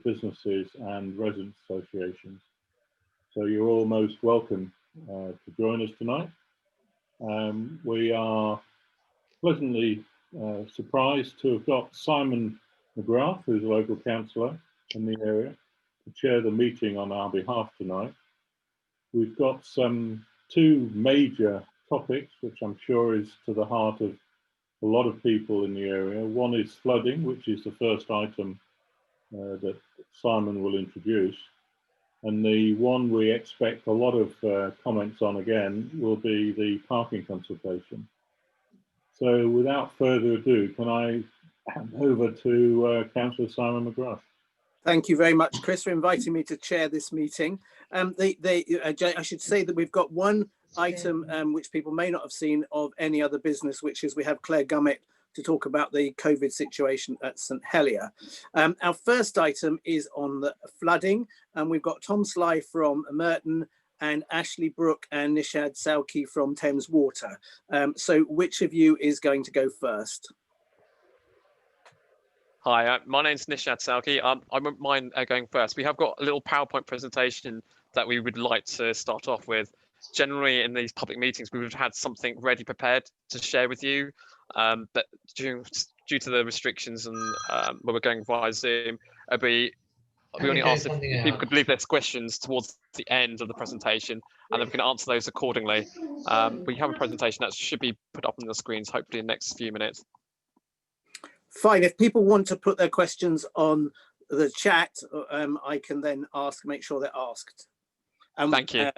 businesses and resident associations. So you're all most welcome to join us tonight. We are pleasantly surprised to have got Simon McGrath, who's a local councillor in the area, to chair the meeting on our behalf tonight. We've got two major topics, which I'm sure is to the heart of a lot of people in the area. One is flooding, which is the first item that Simon will introduce. And the one we expect a lot of comments on again will be the parking consultation. So without further ado, can I hand over to Councillor Simon McGrath? Thank you very much, Chris, for inviting me to chair this meeting. I should say that we've got one item which people may not have seen of any other business, which is we have Claire Gummett to talk about the COVID situation at St Helier. Our first item is on the flooding, and we've got Tom Sly from Merton and Ashley Brooke and Nishad Salki from Thames Water. So which of you is going to go first? Hi, my name's Nishad Salki. I won't mind going first. We have got a little PowerPoint presentation that we would like to start off with. Generally, in these public meetings, we would have had something ready prepared to share with you, but due to the restrictions and when we're going via Zoom, we only asked if people could leave their questions towards the end of the presentation, and then we can answer those accordingly. We have a presentation that should be put up on the screens hopefully in the next few minutes. Fine. If people want to put their questions on the chat, I can then make sure they're asked. Thank you.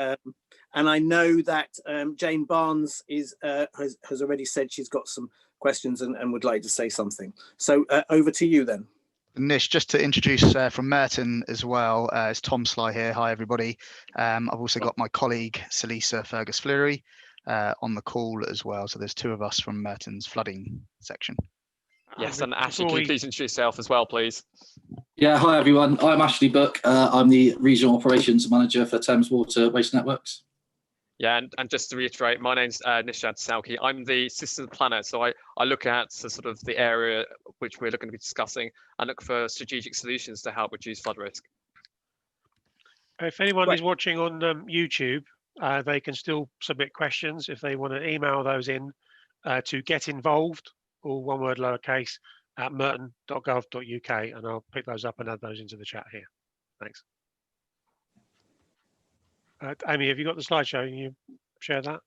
And I know that Jane Barnes has already said she's got some questions and would like to say something. So over to you then. Nish, just to introduce from Merton as well, it's Tom Sly here. Hi, everybody. I've also got my colleague, Salisa Fergus-Fleury, on the call as well. So there's two of us from Merton's flooding section. Yes, and Ashley, can you please introduce yourself as well, please? Yeah, hi everyone. I'm Ashley Book. I'm the Regional Operations Manager for Thames Water Waste Networks. Yeah, and just to reiterate, my name's Nishad Salki. I'm the System Planner, so I look at the area which we're looking to be discussing and look for strategic solutions to help reduce flood risk. If anyone is watching on YouTube, they can still submit questions if they want to email those in to getinvolved, all one word lowercase, at merton.gov.uk, and I'll pick those up and add those into the chat here. Thanks. Amy, have you got the slideshow? Can you share that?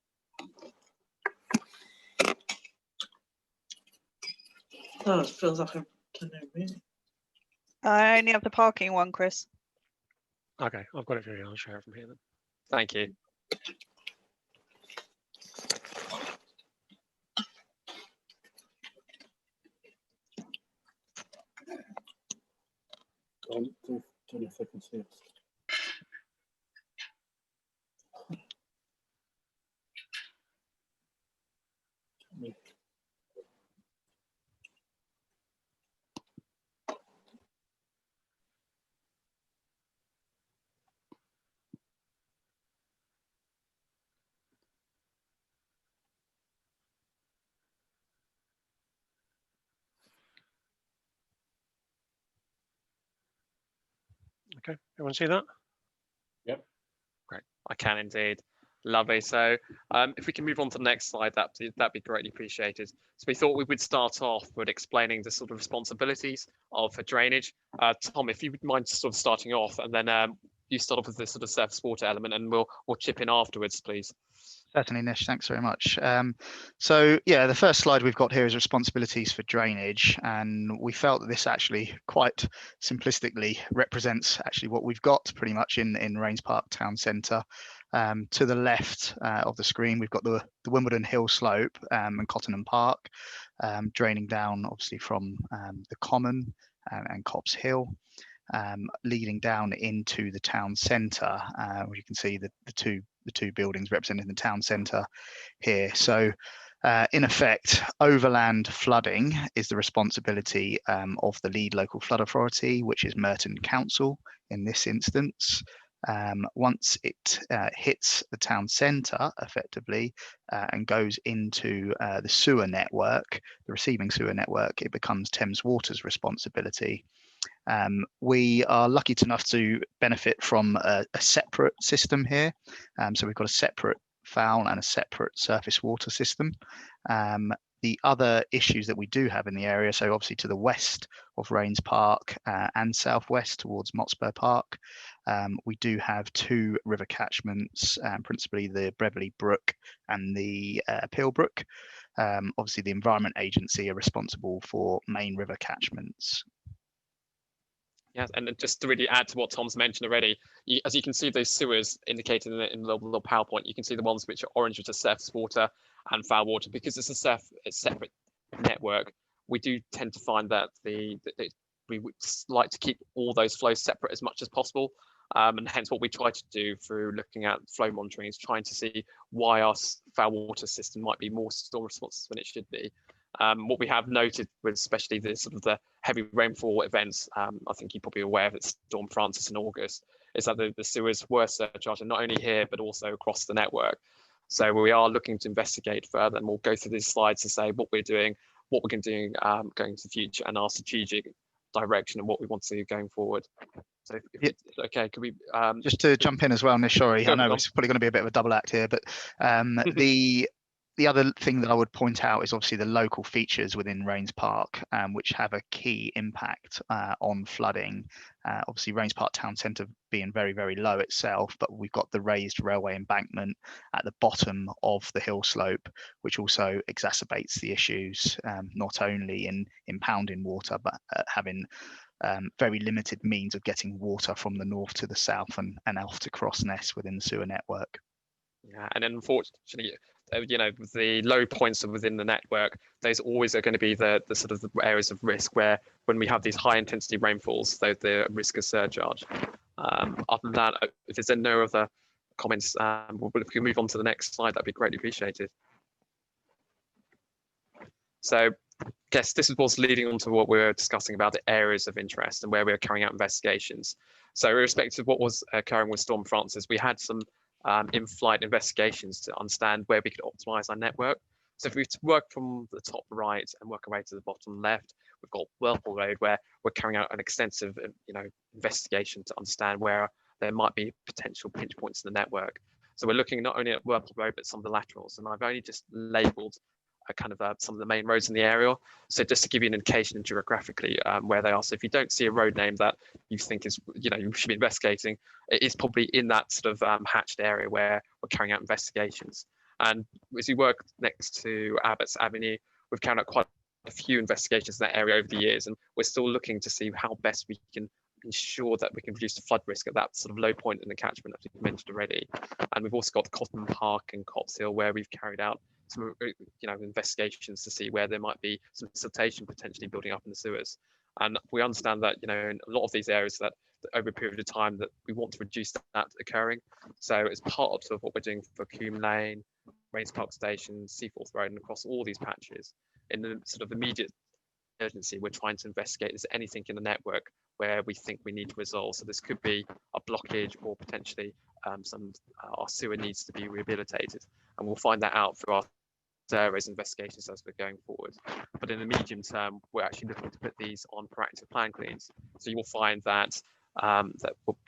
Oh, it feels like I don't know really. I only have the parking one, Chris. Okay, I've got it for you. I'll share it from here then. Thank you. Don't know if I can see it. Okay, everyone see that? Yep. Great, I can indeed. Lovely. So if we can move on to the next slide, that'd be greatly appreciated. So we thought we would start off with explaining the sort of responsibilities of drainage. Tom, if you would mind starting off, and then you start off with this sort of surface water element, and we'll chip in afterwards, please. Certainly, Nish, thanks very much. So yeah, the first slide we've got here is responsibilities for drainage, and we felt that this actually quite simplistically represents actually what we've got pretty much in Raynes Park town centre. To the left of the screen, we've got the Wimbledon Hill slope and Cottenham Park, draining down obviously from the Common and Cobbs Hill, leading down into the town centre, where you can see the two buildings representing the town centre here. So in effect, overland flooding is the responsibility of the lead local flood authority, which is Merton Council in this instance. Once it hits the town centre effectively and goes into the sewer network, the receiving sewer network, it becomes Thames Water's responsibility. We are lucky enough to benefit from a separate system here. So we've got a separate foul and a separate surface water system. The other issues that we do have in the area, so obviously to the west of Raynes Park and southwest towards Motspur Park, we do have two river catchments, principally the Beverley Brook and the Peel Brook. Obviously, the Environment Agency are responsible for main river catchments. Yes, and just to really add to what Tom's mentioned already, as you can see those sewers indicated in the little PowerPoint, you can see the ones which are orange, which are surface water and foul water. Because it's a separate network, we do tend to find that we would like to keep all those flows separate as much as possible. And hence what we try to do through looking at flow monitoring is trying to see why our foul water system might be more storm responsive than it should be. What we have noted with especially the sort of the heavy rainfall events, I think you're probably aware of it, Storm Francis in August, is that the sewers were surcharging not only here but also across the network. So we are looking to investigate further, and we'll go through these slides to say what we're doing, what we're going to do going into the future, and our strategic direction and what we want to do going forward. So if it's okay, could we just to jump in as well, Nish, sorry, I know it's probably going to be a bit of a double act here, but the other thing that I would point out is obviously the local features within Raynes Park, which have a key impact on flooding. Obviously, Raynes Park Town Centre being very, very low itself, but we've got the raised railway embankment at the bottom of the hill slope, which also exacerbates the issues, not only in impounding water, but having very limited means of getting water from the north to the south and out to Crossness within the sewer network. Yeah, and unfortunately, the low points within the network, those always are going to be the sort of the areas of risk where when we have these high intensity rainfalls, the risk of surcharge. Other than that, if there's no other comments, if we can move on to the next slide, that'd be greatly appreciated. So I guess this is what's leading on to what we were discussing about the areas of interest and where we are carrying out investigations. So irrespective of what was occurring with Storm Francis, we had some in-flight investigations to understand where we could optimize our network. So if we work from the top right and work our way to the bottom left, we've got Whirlpool Road, where we're carrying out an extensive investigation to understand where there might be potential pinch points in the network. So we're looking not only at Whirlpool Road, but some of the laterals. And I've only just labeled some of the main roads in the area. So just to give you an indication geographically where they are. So if you don't see a road name that you think is, you should be investigating, it is probably in that sort of hatched area where we're carrying out investigations. And as we work next to Abbott's Avenue, we've carried out quite a few investigations in that area over the years, and we're still looking to see how best we can ensure that we can reduce the flood risk at that sort of low point in the catchment, as we've mentioned already. And we've also got Cotton Park and Cops Hill, where we've carried out some investigations to see where there might be some siltation potentially building up in the sewers. And we understand that in a lot of these areas that over a period of time that we want to reduce that occurring. So as part of what we're doing for Coombe Lane, Raynes Park Station, Seaforth Road, and across all these patches, in the sort of immediate urgency, we're trying to investigate is there anything in the network where we think we need to resolve. So this could be a blockage or potentially our sewer needs to be rehabilitated, and we'll find that out through our surveys investigations as we're going forward. But in the medium term, we're actually looking to put these on proactive plan cleans. So you will find that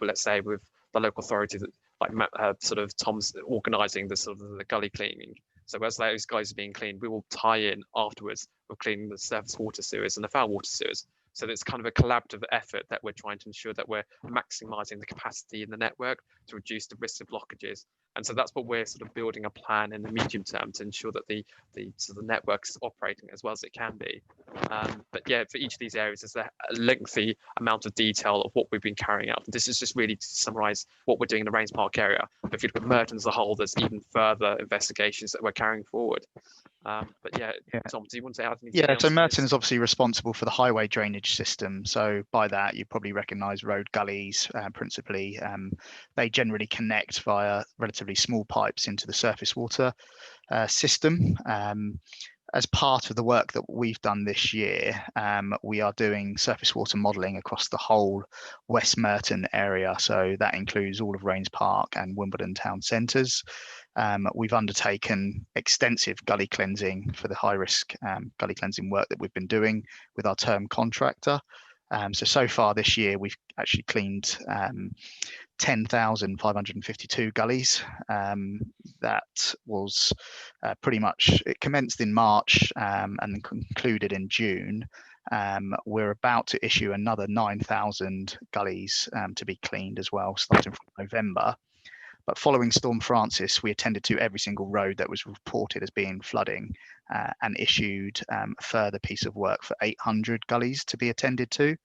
let's say with the local authority that sort of Tom's organising the sort of the gully cleaning. So as those guys are being cleaned, we will tie in afterwards with cleaning the surface water sewers and the foul water sewers. So it's kind of a collaborative effort that we're trying to ensure that we're maximising the capacity in the network to reduce the risk of blockages. And so that's what we're sort of building a plan in the medium term to ensure that the network is operating as well as it can be. But yeah, for each of these areas, there's a lengthy amount of detail of what we've been carrying out. And this is just really to summarise what we're doing in the Raynes Park area. But if you look at Merton as a whole, there's even further investigations that we're carrying forward. But yeah, Tom, do you want to add anything else? So Merton is obviously responsible for the highway drainage system. So by that, you probably recognise road gullies principally. They generally connect via relatively small pipes into the surface water system. As part of the work that we've done this year, we are doing surface water modelling across the whole West Merton area. So that includes all of Raynes Park and Wimbledon town centres. We've undertaken extensive gully cleansing for the high risk gully cleansing work that we've been doing with our term contractor. So far this year, we've actually cleaned 10,552 gullies. That was pretty much, it commenced in March and then concluded in June. We're about to issue another 9,000 gullies to be cleaned as well, starting from November. But following Storm Francis, we attended to every single road that was reported as being flooding and issued a further piece of work for 800 gullies to be attended to.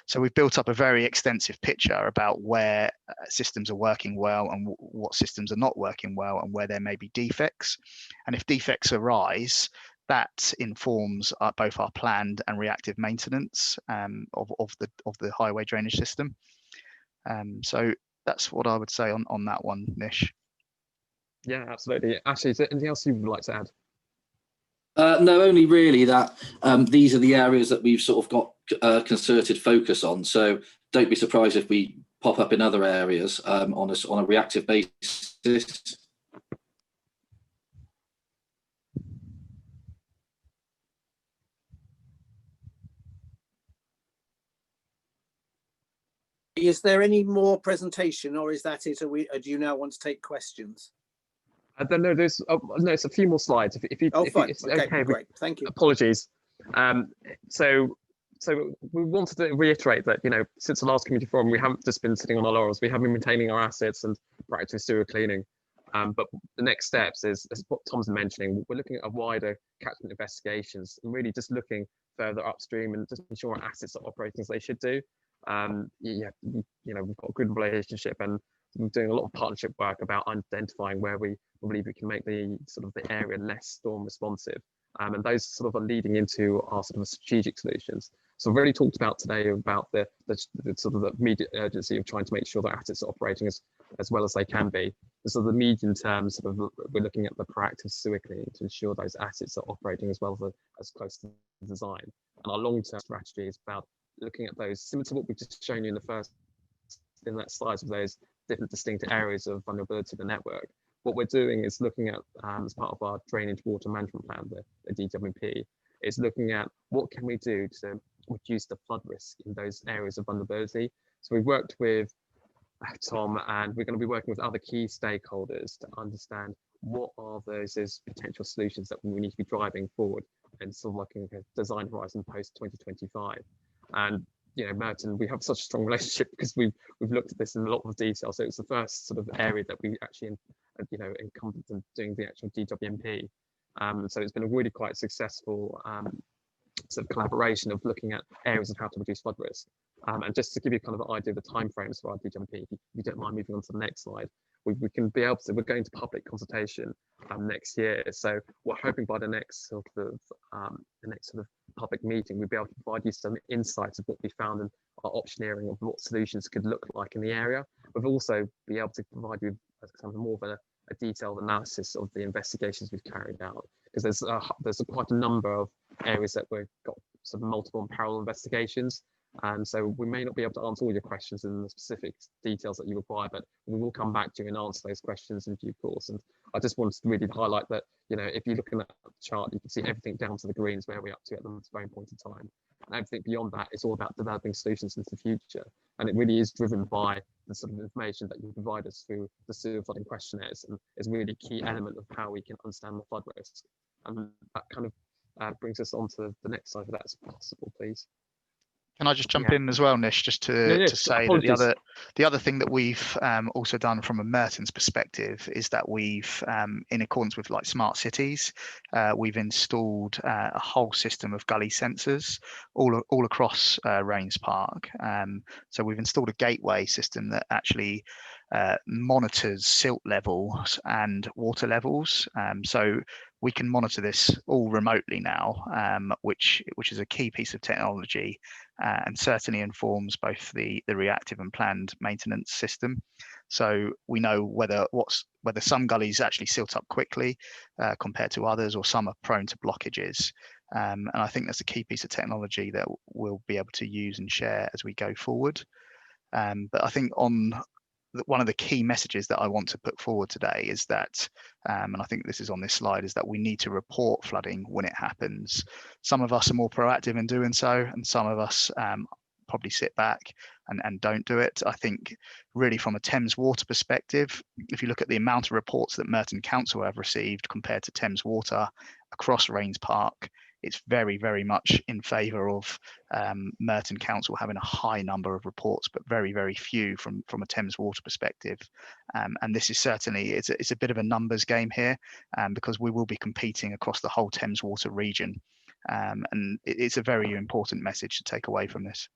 So we've built up a very extensive picture about where systems are working well and what systems are not working well and where there may be defects. And if defects arise, that informs both our planned and reactive maintenance of the highway drainage system. So that's what I would say on that one, Nish. Yeah, absolutely. Ashley, is there anything else you would like to add? No, only really that these are the areas that we've sort of got concerted focus on. So don't be surprised if we pop up in other areas on a reactive basis. Is there any more presentation, or is that it? Do you now want to take questions? I don't know. There's no, it's a few more slides. If Fine. it's Okay, great. Thank you. Apologies. So we wanted to reiterate that, you know, since the last community forum, we haven't just been sitting on our laurels. We have been maintaining our assets and practicing sewer cleaning. But the next steps is, as what Tom's mentioning, we're looking at a wider catchment investigations and really just looking further upstream and just ensure our assets are operating as they should do. You know, we've got a good relationship and we're doing a lot of partnership work about identifying where we believe we can make the sort of the area less storm responsive. And those sort of are leading into our sort of strategic solutions. So we've already talked about today about the sort of the immediate urgency of trying to make sure that assets are operating as well as they can be. So the medium term, sort of, we're looking at the proactive sewer cleaning to ensure those assets are operating as well as close to design. And our long-term strategy is about looking at those, similar to what we've just shown you in that slide of those different distinct areas of vulnerability of the network. What we're doing is looking at, as part of our drainage water management plan, the DWMP, is looking at what can we do to reduce the flood risk in those areas of vulnerability. So we've worked with Tom, and we're going to be working with other key stakeholders to understand what are those potential solutions that we need to be driving forward and sort of looking at a design horizon post 2025. And you know, Merton, we have such a strong relationship because we've looked at this in a lot of detail. So it's the first sort of area that we actually, you know, encompassed in doing the actual DWMP. So it's been a really quite successful sort of collaboration of looking at areas of how to reduce flood risk. And just to give you kind of an idea of the timeframes for our DWMP, if you don't mind moving on to the next slide, we can be able to, we're going to public consultation next year. So we're hoping by the next sort of public meeting, we'll be able to provide you some insights of what we found in our optioneering of what solutions could look like in the area. We'll also be able to provide you kind of more of a detailed analysis of the investigations we've carried out, because there's quite a number of areas that we've got sort of multiple and parallel investigations. And so we may not be able to answer all your questions in the specific details that you require, but we will come back to you and answer those questions in due course. And I just wanted to really highlight that, you know, if you're looking at the chart, you can see everything down to the greens where we're up to at this very point in time. And everything beyond that, it's all about developing solutions into the future. And it really is driven by the sort of information that you provide us through the sewer flooding questionnaires, and is really a key element of how we can understand the flood risk. And that kind of brings us on to the next slide, if that's possible, please. Can I just jump in as well, Nish, just to say apologies. that the other thing that we've also done from a Merton's perspective is that we've, in accordance with like smart cities, we've installed a whole system of gully sensors all across Raynes Park. So we've installed a gateway system that actually monitors silt levels and water levels. So we can monitor this all remotely now, which is a key piece of technology, and certainly informs both the reactive and planned maintenance system. So we know whether some gullies actually silt up quickly compared to others, or some are prone to blockages. And I think that's a key piece of technology that we'll be able to use and share as we go forward. But I think one of the key messages that I want to put forward today is that, and I think this is on this slide, is that we need to report flooding when it happens. Some of us are more proactive in doing so, and some of us probably sit back and don't do it. I think really from a Thames Water perspective, if you look at the amount of reports that Merton Council have received compared to Thames Water across Raynes Park, it's very, very much in favour of Merton Council having a high number of reports, but very, very few from a Thames Water perspective. And this is certainly, it's a bit of a numbers game here, because we will be competing across the whole Thames Water region. And it's a very important message to take away from this.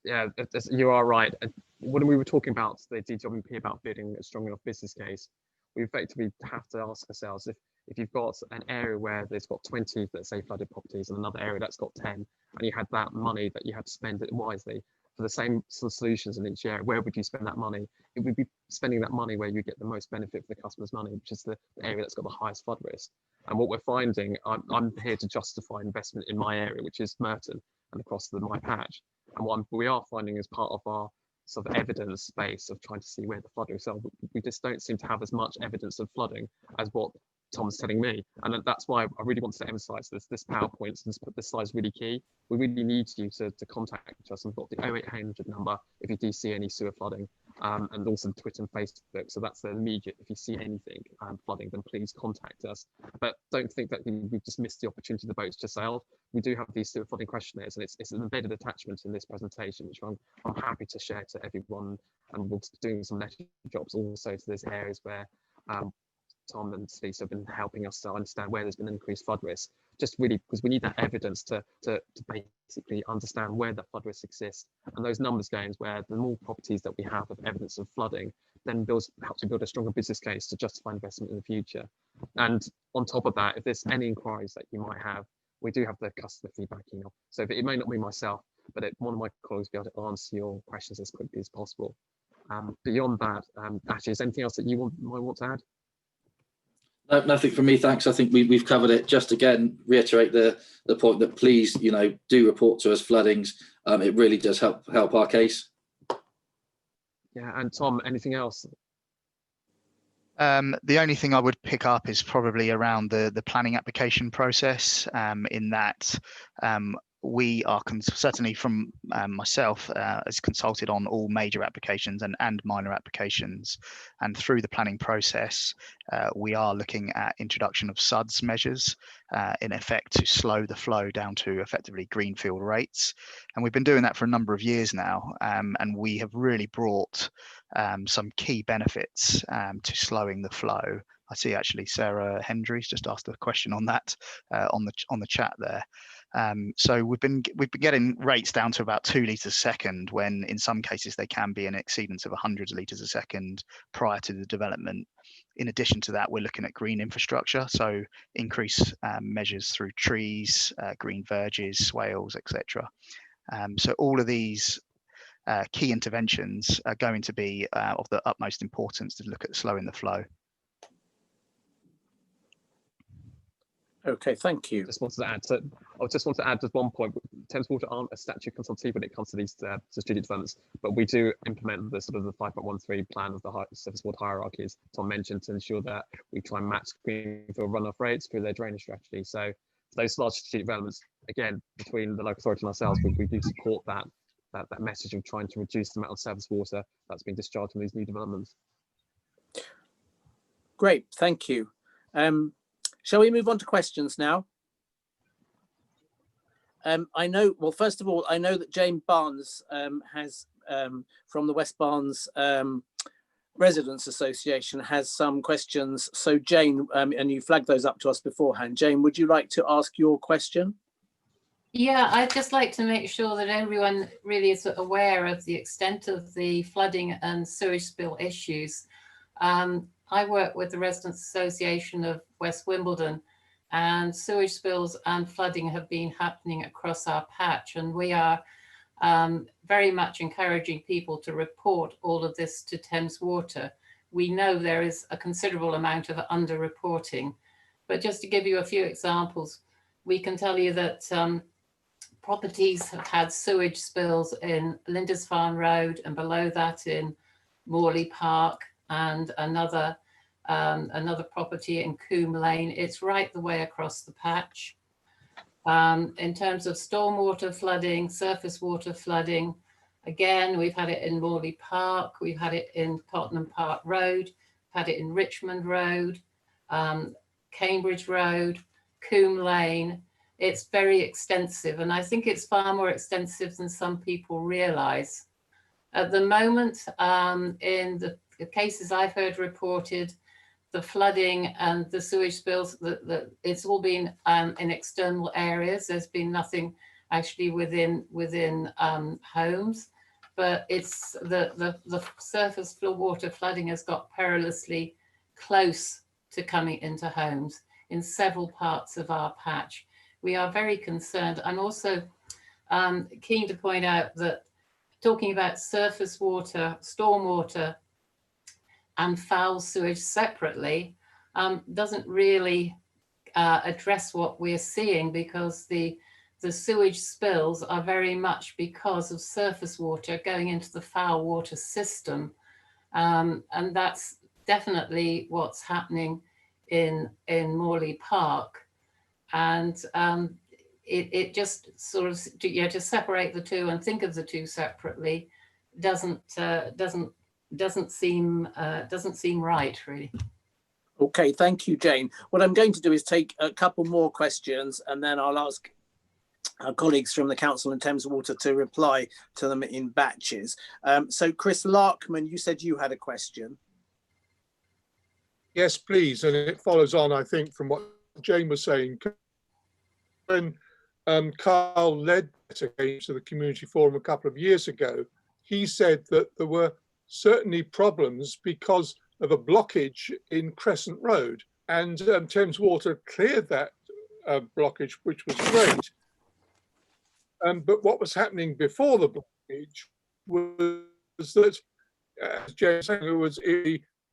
Yeah, you are right. When we were talking about the DWMP about building a strong enough business case, we effectively have to ask ourselves if you've got an area where there's got 20, let's say, flooded properties, and another area that's got 10, and you had that money that you had to spend it wisely for the same sort of solutions in each area, where would you spend that money? It would be spending that money where you get the most benefit for the customer's money, which is the area that's got the highest flood risk. And what we're finding, I'm here to justify investment in my area, which is Merton and across my patch. And what we are finding as part of our sort of evidence base of trying to see where the flooding is, we just don't seem to have as much evidence of flooding as what Tom's telling me. And that's why I really want to emphasize this PowerPoint, this slide is really key. We really need you to contact us. We've got the 0800 number if you do see any sewer flooding, and also Twitter and Facebook. So that's the immediate. If you see anything flooding, then please contact us. But don't think that we've just missed the opportunity the boats just sailed. We do have these sewer flooding questionnaires, and it's an embedded attachment in this presentation, which I'm happy to share to everyone. And we're doing some letter jobs also to those areas where Tom and Lisa have been helping us to understand where there's been increased flood risk, just really because we need that evidence to basically understand where the flood risk exists. And those numbers games, where the more properties that we have of evidence of flooding, then helps to build a stronger business case to justify investment in the future. And on top of that, if there's any inquiries that you might have, we do have the customer feedback email. So it may not be myself, but one of my colleagues will be able to answer your questions as quickly as possible. Beyond that, Ashley, is there anything else that you might want to add? No, nothing from me, thanks. I think we've covered it. Just again, reiterate the point that please, do report to us floodings. It really does help our case. Yeah, and Tom, anything else? The only thing I would pick up is probably around the planning application process, in that we are certainly from myself as consulted on all major applications and minor applications, and through the planning process we are looking at introduction of SUDS measures in effect to slow the flow down to effectively greenfield rates, and we've been doing that for a number of years now, and we have really brought some key benefits to slowing the flow. I see actually Sarah Hendry's just asked a question on that on the chat there. So we've been getting rates down to about 2 litres a second, when in some cases they can be an exceedance of 100 litres a second prior to the development. In addition to that, we're looking at green infrastructure, so increase measures through trees, green verges, swales, etc. So all of these key interventions are going to be of the utmost importance to look at slowing the flow. Okay, thank you. I just wanted to add just one point. Thames Water aren't a statutory consultee when it comes to these strategic developments, but we do implement the sort of the 5.13 plan of the surface water hierarchies Tom mentioned, to ensure that we try and match greenfield runoff rates through their drainage strategy. So for those large strategic developments, again, between the local authority and ourselves, we do support that message of trying to reduce the amount of surface water that's being discharged from these new developments. Great, thank you. Shall we move on to questions now? I know, well, first of all, I know that Jane Barnes has, from the West Barnes Residents Association, has some questions. So Jane, and you flagged those up to us beforehand. Jane, would you like to ask your question? Yeah, I'd just like to make sure that everyone really is aware of the extent of the flooding and sewage spill issues. I work with the Residents Association of West Wimbledon, and sewage spills and flooding have been happening across our patch, and we are very much encouraging people to report all of this to Thames Water. We know there is a considerable amount of under-reporting, but just to give you a few examples, we can tell you that properties have had sewage spills in Lindisfarne Road, and below that in Morley Park, and another property in Coombe Lane. It's right the way across the patch. In terms of stormwater flooding, surface water flooding, again, we've had it in Morley Park, we've had it in Tottenham Park Road, had it in Richmond Road, Cambridge Road, Coombe Lane. It's very extensive, and I think it's far more extensive than some people realise. At the moment, in the cases I've heard reported, the flooding and the sewage spills, it's all been in external areas. There's been nothing actually within homes, but it's the surface floor water flooding has got perilously close to coming into homes in several parts of our patch. We are very concerned. I'm also keen to point out that talking about surface water, stormwater, and foul sewage separately doesn't really address what we're seeing, because the sewage spills are very much because of surface water going into the foul water system. And that's definitely what's happening in Morley Park. And it just sort of, to separate the two and think of the two separately doesn't seem right, really. Okay, thank you, Jane. What I'm going to do is take a couple more questions, and then I'll ask our colleagues from the Council and Thames Water to reply to them in batches. So Chris Larkman, you said you had a question. Yes, please. And it follows on, I think, from what Jane was saying. When Carl Ledbetter came to the community forum a couple of years ago, he said that there were certainly problems because of a blockage in Crescent Road, and Thames Water cleared that blockage, which was great. But what was happening before the blockage was that, as Jane was saying, it was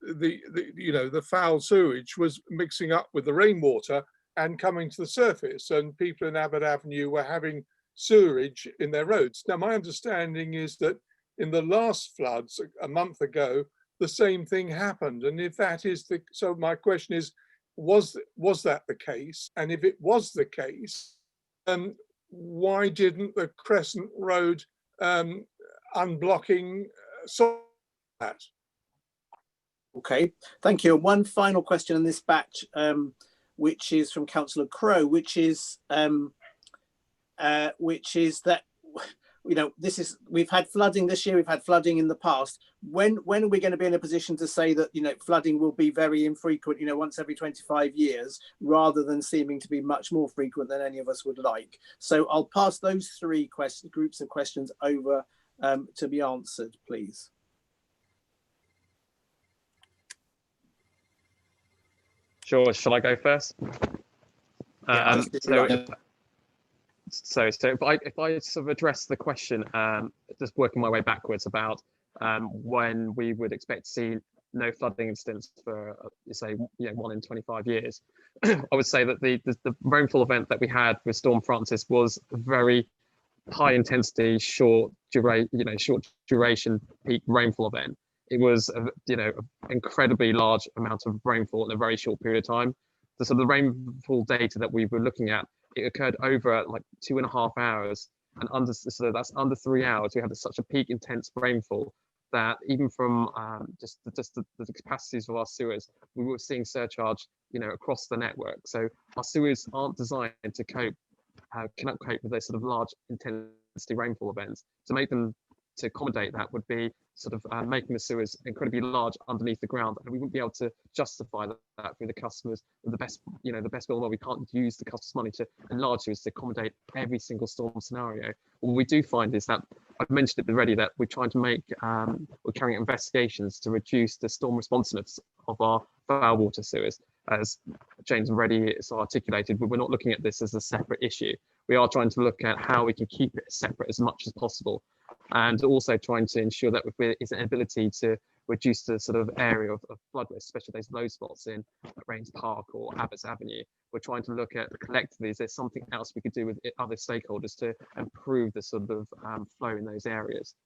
the foul sewage was mixing up with the rainwater and coming to the surface, and people in Abbott Avenue were having sewerage in their roads. Now, my understanding is that in the last floods a month ago, the same thing happened. And if that is so my question is, was that the case? And if it was the case, why didn't the Crescent Road unblocking solve that? Okay, thank you. One final question in this batch, which is from Councillor Crowe, which is that, we've had flooding this year, we've had flooding in the past. When are we going to be in a position to say that, flooding will be very infrequent, once every 25 years, rather than seeming to be much more frequent than any of us would like? So I'll pass those three groups of questions over to be answered, please. Sure, shall I go first? So if I sort of address the question, just working my way backwards about when we would expect to see no flooding incidents for, say, 1 in 25 years, I would say that the rainfall event that we had with Storm Francis was a very high intensity, short duration peak rainfall event. It was an incredibly large amount of rainfall in a very short period of time. So the rainfall data that we were looking at, it occurred over like 2.5 hours, and that's under 3 hours. We had such a peak intense rainfall that even from just the capacities of our sewers, we were seeing surcharge, across the network. So our sewers aren't designed to cannot cope with those sort of large intensity rainfall events. To accommodate that would be sort of making the sewers incredibly large underneath the ground, and we wouldn't be able to justify that for the customers with the best bill. We can't use the customer's money to enlarge sewers to accommodate every single storm scenario. What we do find is that, I've mentioned it already, that we're trying to we're carrying out investigations to reduce the storm responsiveness of our foul water sewers. As James already articulated, we're not looking at this as a separate issue. We are trying to look at how we can keep it separate as much as possible, and also trying to ensure that there is an ability to reduce the sort of area of flood risk, especially those low spots in Raynes Park or Abbott's Avenue. We're trying to look at collectively, is there something else we could do with other stakeholders to improve the sort of flow in those areas?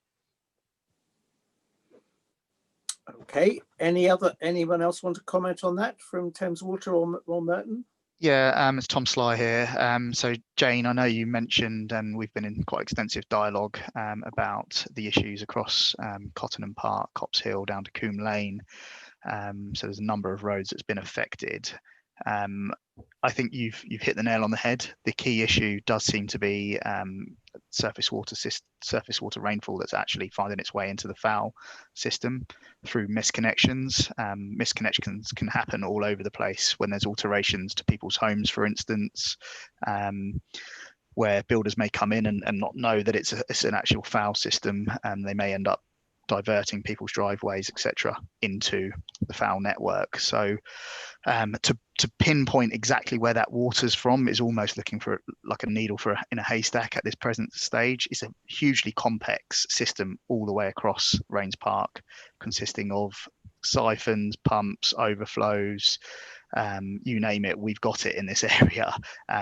Okay, anyone else want to comment on that from Thames Water or Merton? Yeah, it's Tom Sly here. So Jane, I know you mentioned, and we've been in quite extensive dialogue about the issues across Cottenham Park, Cops Hill, down to Coombe Lane. So there's a number of roads that's been affected. I think you've hit the nail on the head. The key issue does seem to be surface water rainfall that's actually finding its way into the foul system through misconnections. Misconnections can happen all over the place when there's alterations to people's homes, for instance, where builders may come in and not know that it's an actual foul system, and they may end up diverting people's driveways, etc., into the foul network. So to pinpoint exactly where that water's from is almost looking for like a needle in a haystack at this present stage. It's a hugely complex system all the way across Raynes Park, consisting of siphons, pumps, overflows, you name it, we've got it in this area,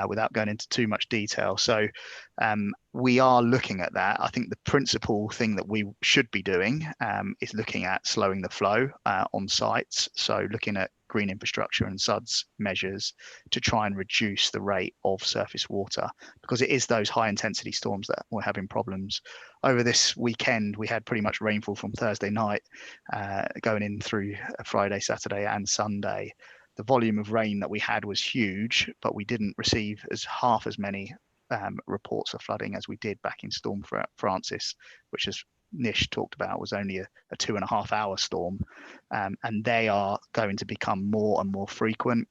without going into too much detail. So we are looking at that. I think the principal thing that we should be doing is looking at slowing the flow on sites. So looking at green infrastructure and SUDS measures to try and reduce the rate of surface water, because it is those high intensity storms that we're having problems. Over this weekend, we had pretty much rainfall from Thursday night going in through Friday, Saturday and Sunday. The volume of rain that we had was huge, but we didn't receive half as many reports of flooding as we did back in Storm Francis, which, as Nish talked about, was only a 2.5 hour storm, and they are going to become more and more frequent.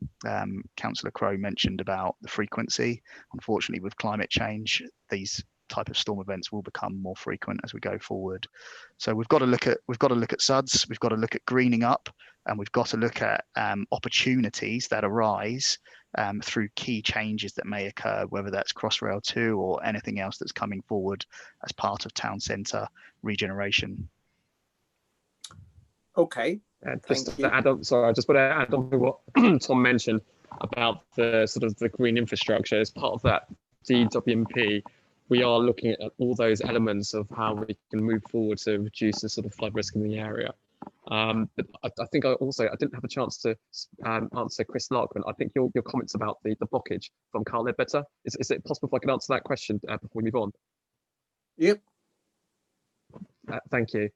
Councillor Crowe mentioned about the frequency. Unfortunately, with climate change, these type of storm events will become more frequent as we go forward. So we've got to look at SUDS, we've got to look at greening up, and we've got to look at opportunities that arise through key changes that may occur, whether that's Crossrail 2 or anything else that's coming forward as part of town centre regeneration. Okay. Just to add on, sorry, I just want to add on to what Tom mentioned about the sort of the green infrastructure. As part of that DWMP, we are looking at all those elements of how we can move forward to reduce the sort of flood risk in the area. But I think I didn't have a chance to answer Chris Larkman. I think your comments about the blockage from Carl Ledbetter, is it possible if I can answer that question before we move on? Yep. Thank you.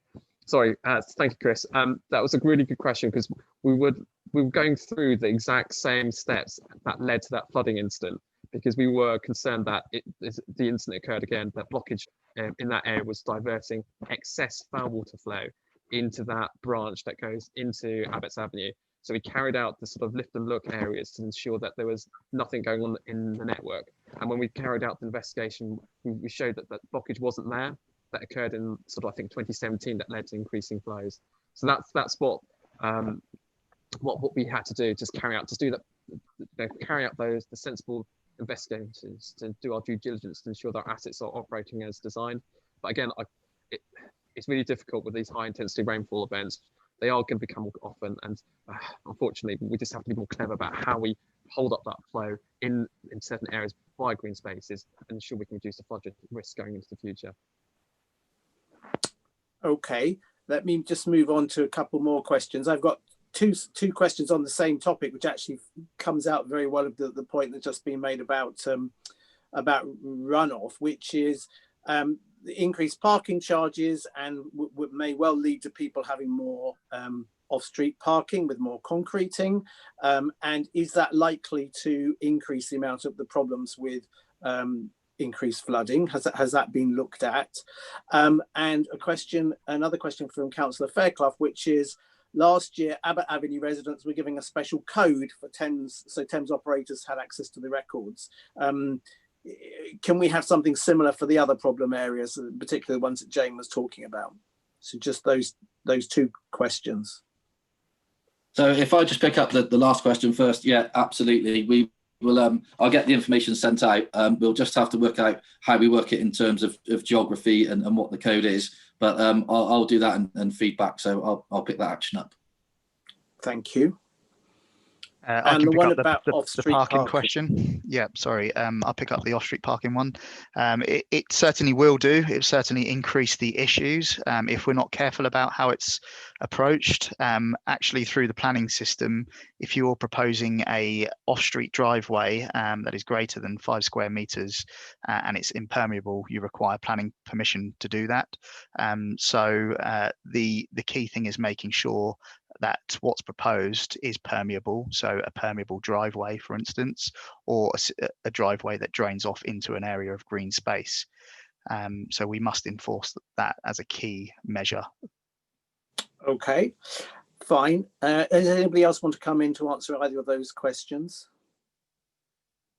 Sorry, thank you, Chris. That was a really good question, because we were going through the exact same steps that led to that flooding incident, because we were concerned that the incident occurred again, that blockage in that area was diverting excess foul water flow into that branch that goes into Abbott's Avenue. So we carried out the sort of lift and look areas to ensure that there was nothing going on in the network. And when we carried out the investigation, we showed that that blockage wasn't there. That occurred in sort of, I think, 2017, that led to increasing flows. So that's what we had to do, carry out the sensible investigations, to do our due diligence to ensure that our assets are operating as designed. But again, it's really difficult with these high intensity rainfall events. They are going to become more often, and unfortunately, we just have to be more clever about how we hold up that flow in certain areas via green spaces, and ensure we can reduce the flood risk going into the future. Okay, let me just move on to a couple more questions. I've got two questions on the same topic, which actually comes out very well of the point that's just been made about runoff, which is the increased parking charges, and may well lead to people having more off-street parking with more concreting, and is that likely to increase the amount of the problems with increased flooding? Has that been looked at? And another question from Councillor Fairclough, which is, last year Abbott Avenue residents were giving a special code for Thames, so Thames operators had access to the records. Can we have something similar for the other problem areas, particularly the ones that Jane was talking about? So just those two questions. So if I just pick up the last question first, yeah, absolutely. We will. I'll get the information sent out. We'll just have to work out how we work it in terms of geography and what the code is. But I'll do that and feedback. So I'll pick that action up. Thank you. I And can the pick one up about the off-street parking parking. question. Yeah, sorry. I'll pick up the off-street parking one. It certainly will do. It certainly increase the issues if we're not careful about how it's approached. Actually, through the planning system, if you're proposing a off-street driveway that is greater than 5 square meters and it's impermeable, you require planning permission to do that. So the key thing is making sure that what's proposed is permeable, so a permeable driveway, for instance, or a driveway that drains off into an area of green space. So we must enforce that as a key measure. Okay, fine. Does anybody else want to come in to answer either of those questions?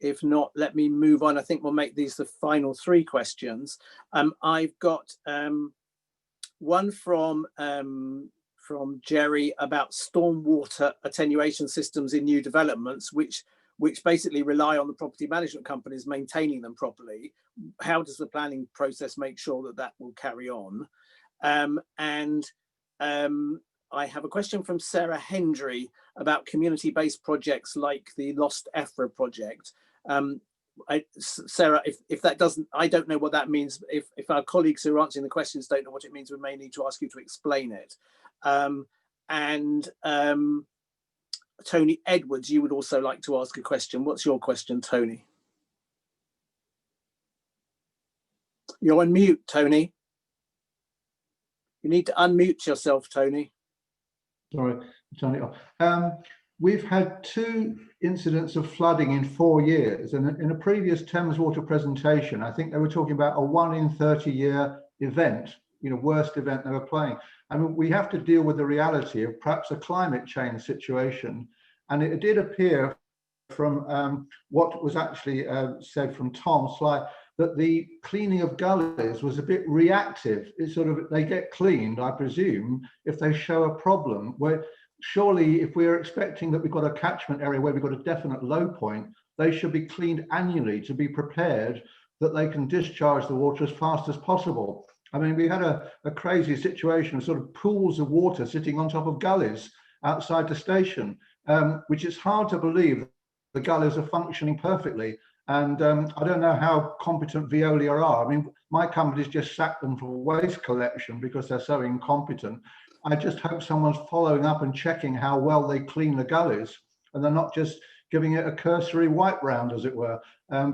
If not, let me move on. I think we'll make these the final 3 questions. I've got one from Jerry about stormwater attenuation systems in new developments, which basically rely on the property management companies maintaining them properly. How does the planning process make sure that that will carry on? I have a question from Sarah Hendry about community-based projects like the Lost EFRA project. Sarah, if that doesn't, I don't know what that means. If our colleagues who are answering the questions don't know what it means, we may need to ask you to explain it. Tony Edwards, you would also like to ask a question. What's your question, Tony? You're on mute, Tony. You need to unmute yourself, Tony. Sorry, Tony. We've had 2 incidents of flooding in 4 years, and in a previous Thames Water presentation, I think they were talking about a 1 in 30-year event, worst event they were playing. I mean, we have to deal with the reality of perhaps a climate change situation, and it did appear from what was actually said from Tom Sly that the cleaning of gullies was a bit reactive. It's sort of, they get cleaned, I presume, if they show a problem. Where surely, if we're expecting that we've got a catchment area where we've got a definite low point, they should be cleaned annually to be prepared that they can discharge the water as fast as possible. I mean, we had a crazy situation, sort of pools of water sitting on top of gullies outside the station, which is hard to believe the gullies are functioning perfectly. And I don't know how competent Veolia are. I mean, my company's just sacked them for waste collection because they're so incompetent. I just hope someone's following up and checking how well they clean the gullies, and they're not just giving it a cursory wipe round, as it were,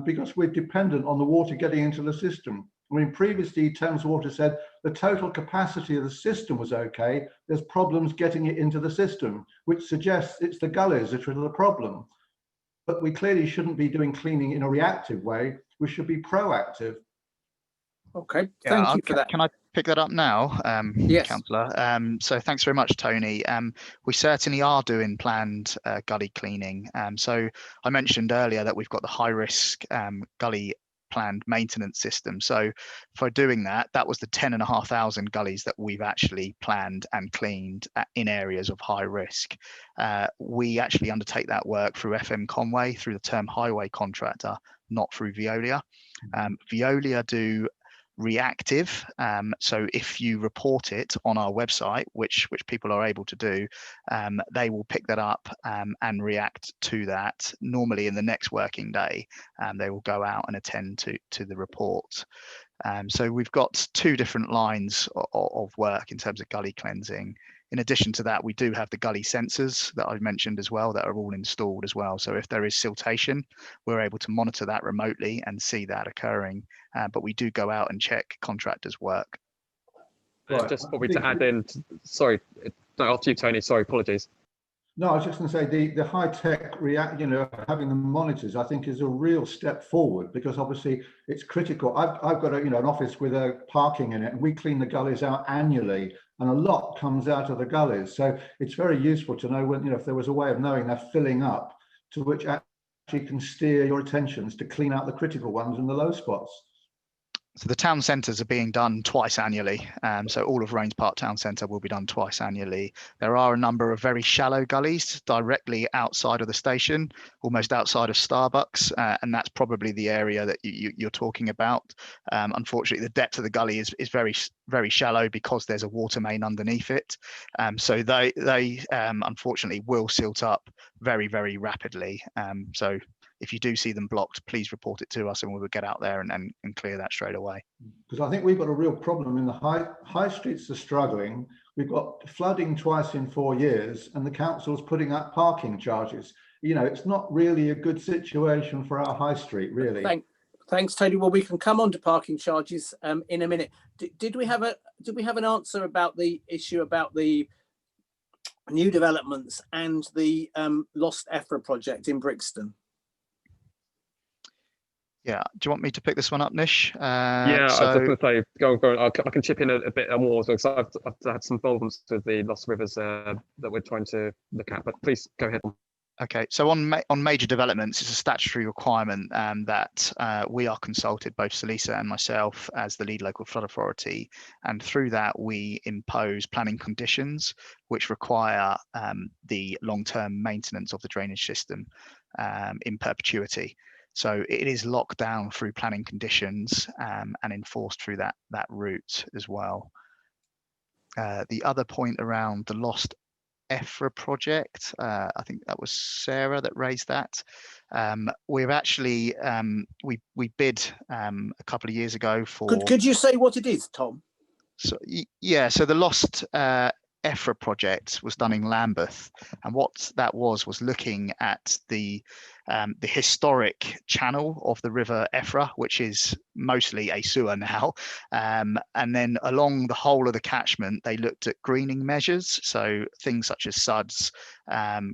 because we're dependent on the water getting into the system. I mean, previously Thames Water said the total capacity of the system was okay. There's problems getting it into the system, which suggests it's the gullies that are the problem. But we clearly shouldn't be doing cleaning in a reactive way. We should be proactive. Okay, thank you for that. Can I pick that up now, yes. Councillor? So thanks very much, Tony. We certainly are doing planned gully cleaning. So I mentioned earlier that we've got the high-risk gully planned maintenance system. So for doing that, that was the 10,500 gullies that we've actually planned and cleaned in areas of high risk. We actually undertake that work through FM Conway, through the term highway contractor, not through Veolia. Veolia do reactive, so if you report it on our website, which people are able to do, they will pick that up and react to that. Normally in the next working day, they will go out and attend to the report. So we've got 2 different lines of work in terms of gully cleansing. In addition to that, we do have the gully sensors that I've mentioned as well that are all installed as well. So if there is siltation, we're able to monitor that remotely and see that occurring. But we do go out and check contractors' work. Right. Just probably to add in, sorry, no, after you, Tony, sorry, apologies. No, I was just going to say the high tech having the monitors, I think, is a real step forward, because obviously it's critical. I've got an office with a parking in it, and we clean the gullies out annually, and a lot comes out of the gullies. So it's very useful to know when, if there was a way of knowing they're filling up, to which actually can steer your attentions to clean out the critical ones and the low spots. So the town centres are being done twice annually. So all of Raynes Park Town Centre will be done twice annually. There are a number of very shallow gullies directly outside of the station, almost outside of Starbucks, and that's probably the area that you're talking about. Unfortunately, the depth of the gully is very shallow because there's a water main underneath it. So they unfortunately will silt up very very rapidly. So if you do see them blocked, please report it to us and we will get out there and clear that straight away. Because I think we've got a real problem in the high streets are struggling. We've got flooding twice in 4 years and the council's putting up parking charges. You know, it's not really a good situation for our high street, really. Thanks, Tony. Well, we can come on to parking charges in a minute. Did we have an answer about the issue about the new developments and the Lost EFRA project in Brixton? Yeah, do you want me to pick this one up, Nish? Yeah, so... I was just going to say, go. I can chip in a bit more because I've had some involvements with the Lost Rivers that we're trying to look at. But please go ahead. Okay, so on major developments, it's a statutory requirement that we are consulted, both Salisa and myself, as the lead local flood authority, and through that we impose planning conditions which require the long-term maintenance of the drainage system in perpetuity. So it is locked down through planning conditions and enforced through that route as well. The other point around the Lost EFRA project, I think that was Sarah that raised that. We've actually we bid a couple of years ago for. Could you say what it is, Tom? So yeah, so the Lost EFRA project was done in Lambeth, and what that was looking at the historic channel of the River EFRA, which is mostly a sewer now, and then along the whole of the catchment they looked at greening measures, so things such as suds,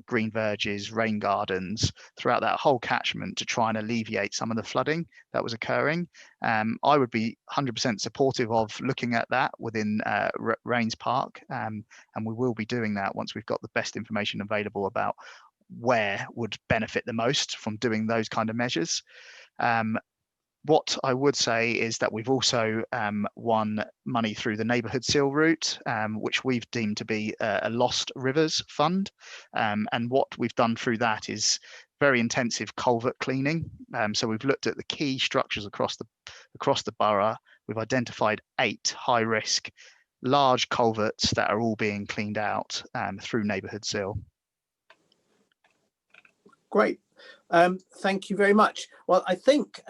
green verges, rain gardens throughout that whole catchment to try and alleviate some of the flooding that was occurring. I would be 100% supportive of looking at that within Raynes Park, and we will be doing that once we've got the best information available about where would benefit the most from doing those kind of measures. What I would say is that we've also won money through the neighbourhood seal route, which we've deemed to be a Lost Rivers fund. And what we've done through that is very intensive culvert cleaning. So we've looked at the key structures across the borough. We've identified 8 high risk, large culverts that are all being cleaned out through neighbourhood seal. Great. Thank you very much. Well, I think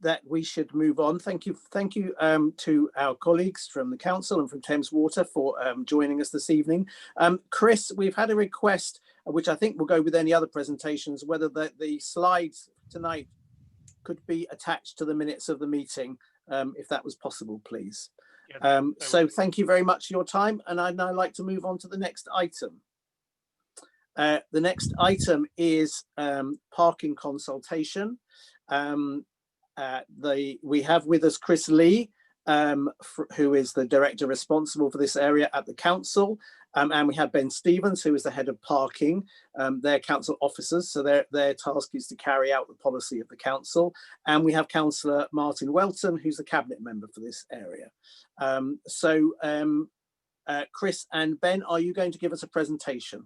that we should move on. Thank you to our colleagues from the council and from Thames Water for joining us this evening. Chris, we've had a request, which I think will go with any other presentations, whether the slides tonight could be attached to the minutes of the meeting, if that was possible, please. Yeah, so thank you very much for your time, and I'd now like to move on to the next item. The next item is parking consultation. We have with us Chris Lee, who is the director responsible for this area at the council, and we have Ben Stevens, who is the head of parking. They're council officers, so their task is to carry out the policy of the council. And we have Councillor Martin Welton, who's the cabinet member for this area. Chris and Ben, are you going to give us a presentation?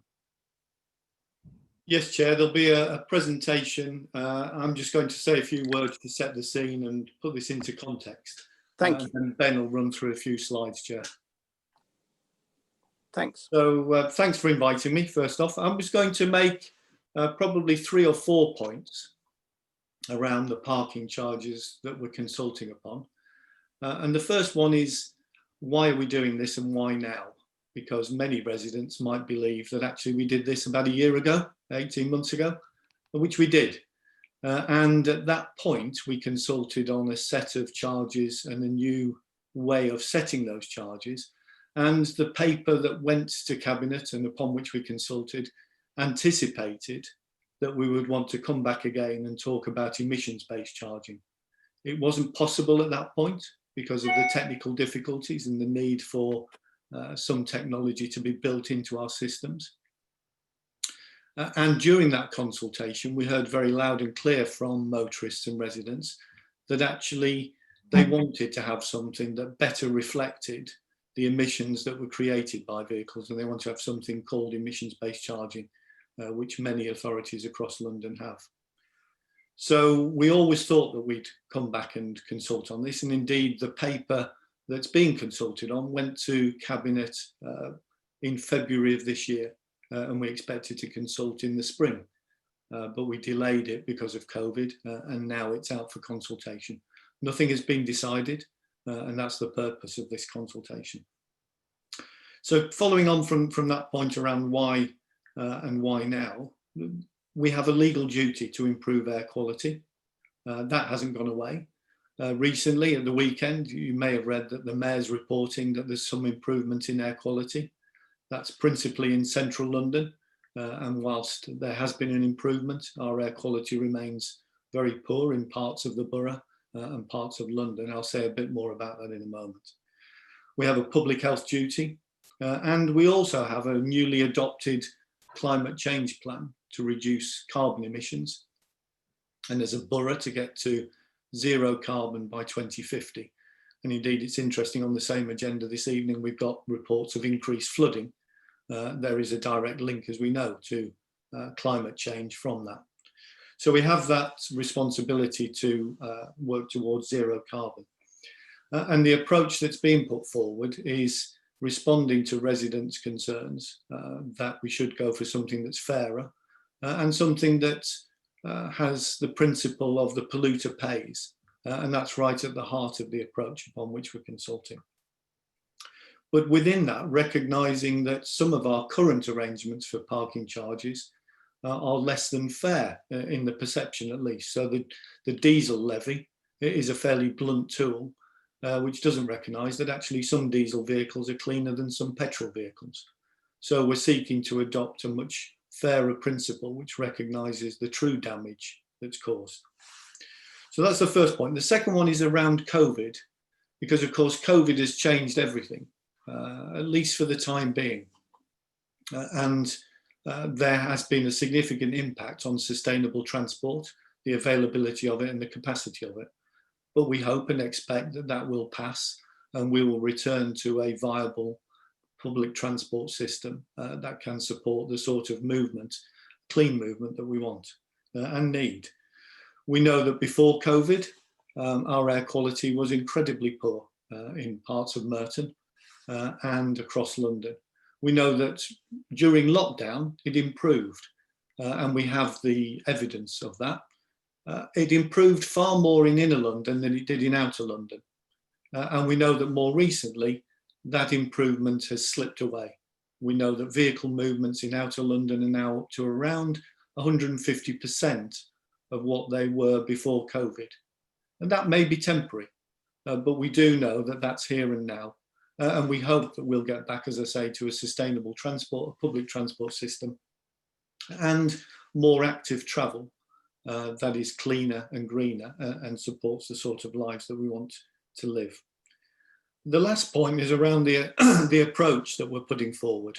Yes, Chair, there'll be a presentation. I'm just going to say a few words to set the scene and put this into context. Thank you. And Ben will run through a few slides, Chair. Thanks. So thanks for inviting me, first off. I'm just going to make probably 3 or 4 points around the parking charges that we're consulting upon. And the first one is, why are we doing this and why now? Because many residents might believe that actually we did this about a year ago, 18 months ago, which we did. And at that point, we consulted on a set of charges and a new way of setting those charges. And the paper that went to Cabinet and upon which we consulted anticipated that we would want to come back again and talk about emissions-based charging. It wasn't possible at that point because of the technical difficulties and the need for some technology to be built into our systems. And during that consultation, we heard very loud and clear from motorists and residents that actually they wanted to have something that better reflected the emissions that were created by vehicles, and they want to have something called emissions-based charging, which many authorities across London have. So we always thought that we'd come back and consult on this, and indeed the paper that's being consulted on went to Cabinet in February of this year, and we expected to consult in the spring, but we delayed it because of COVID, and now it's out for consultation. Nothing has been decided, and that's the purpose of this consultation. So following on from that point around why and why now, we have a legal duty to improve air quality. That hasn't gone away. Recently, at the weekend, you may have read that the Mayor's reporting that there's some improvement in air quality. That's principally in central London. And whilst there has been an improvement, our air quality remains very poor in parts of the borough and parts of London. I'll say a bit more about that in a moment. We have a public health duty, and we also have a newly adopted climate change plan to reduce carbon emissions, and as a borough to get to zero carbon by 2050. And indeed, it's interesting, on the same agenda this evening, we've got reports of increased flooding. There is a direct link, as we know, to climate change from that. So we have that responsibility to work towards zero carbon. And the approach that's being put forward is responding to residents' concerns that we should go for something that's fairer and something that has the principle of the polluter pays. And that's right at the heart of the approach upon which we're consulting. But within that, recognising that some of our current arrangements for parking charges are less than fair in the perception, at least. So the diesel levy is a fairly blunt tool, which doesn't recognise that actually some diesel vehicles are cleaner than some petrol vehicles. So we're seeking to adopt a much fairer principle which recognises the true damage that's caused. So that's the first point. The second one is around COVID, because of course COVID has changed everything, at least for the time being. There has been a significant impact on sustainable transport, the availability of it and the capacity of it. But we hope and expect that that will pass, and we will return to a viable public transport system that can support the sort of movement, clean movement that we want and need. We know that before COVID, our air quality was incredibly poor in parts of Merton and across London. We know that during lockdown, it improved, and we have the evidence of that. It improved far more in inner London than it did in outer London. And we know that more recently, that improvement has slipped away. We know that vehicle movements in outer London are now up to around 150% of what they were before COVID. And that may be temporary, but we do know that that's here and now. And we hope that we'll get back, as I say, to a sustainable transport, a public transport system, and more active travel that is cleaner and greener and supports the sort of lives that we want to live. The last point is around the approach that we're putting forward.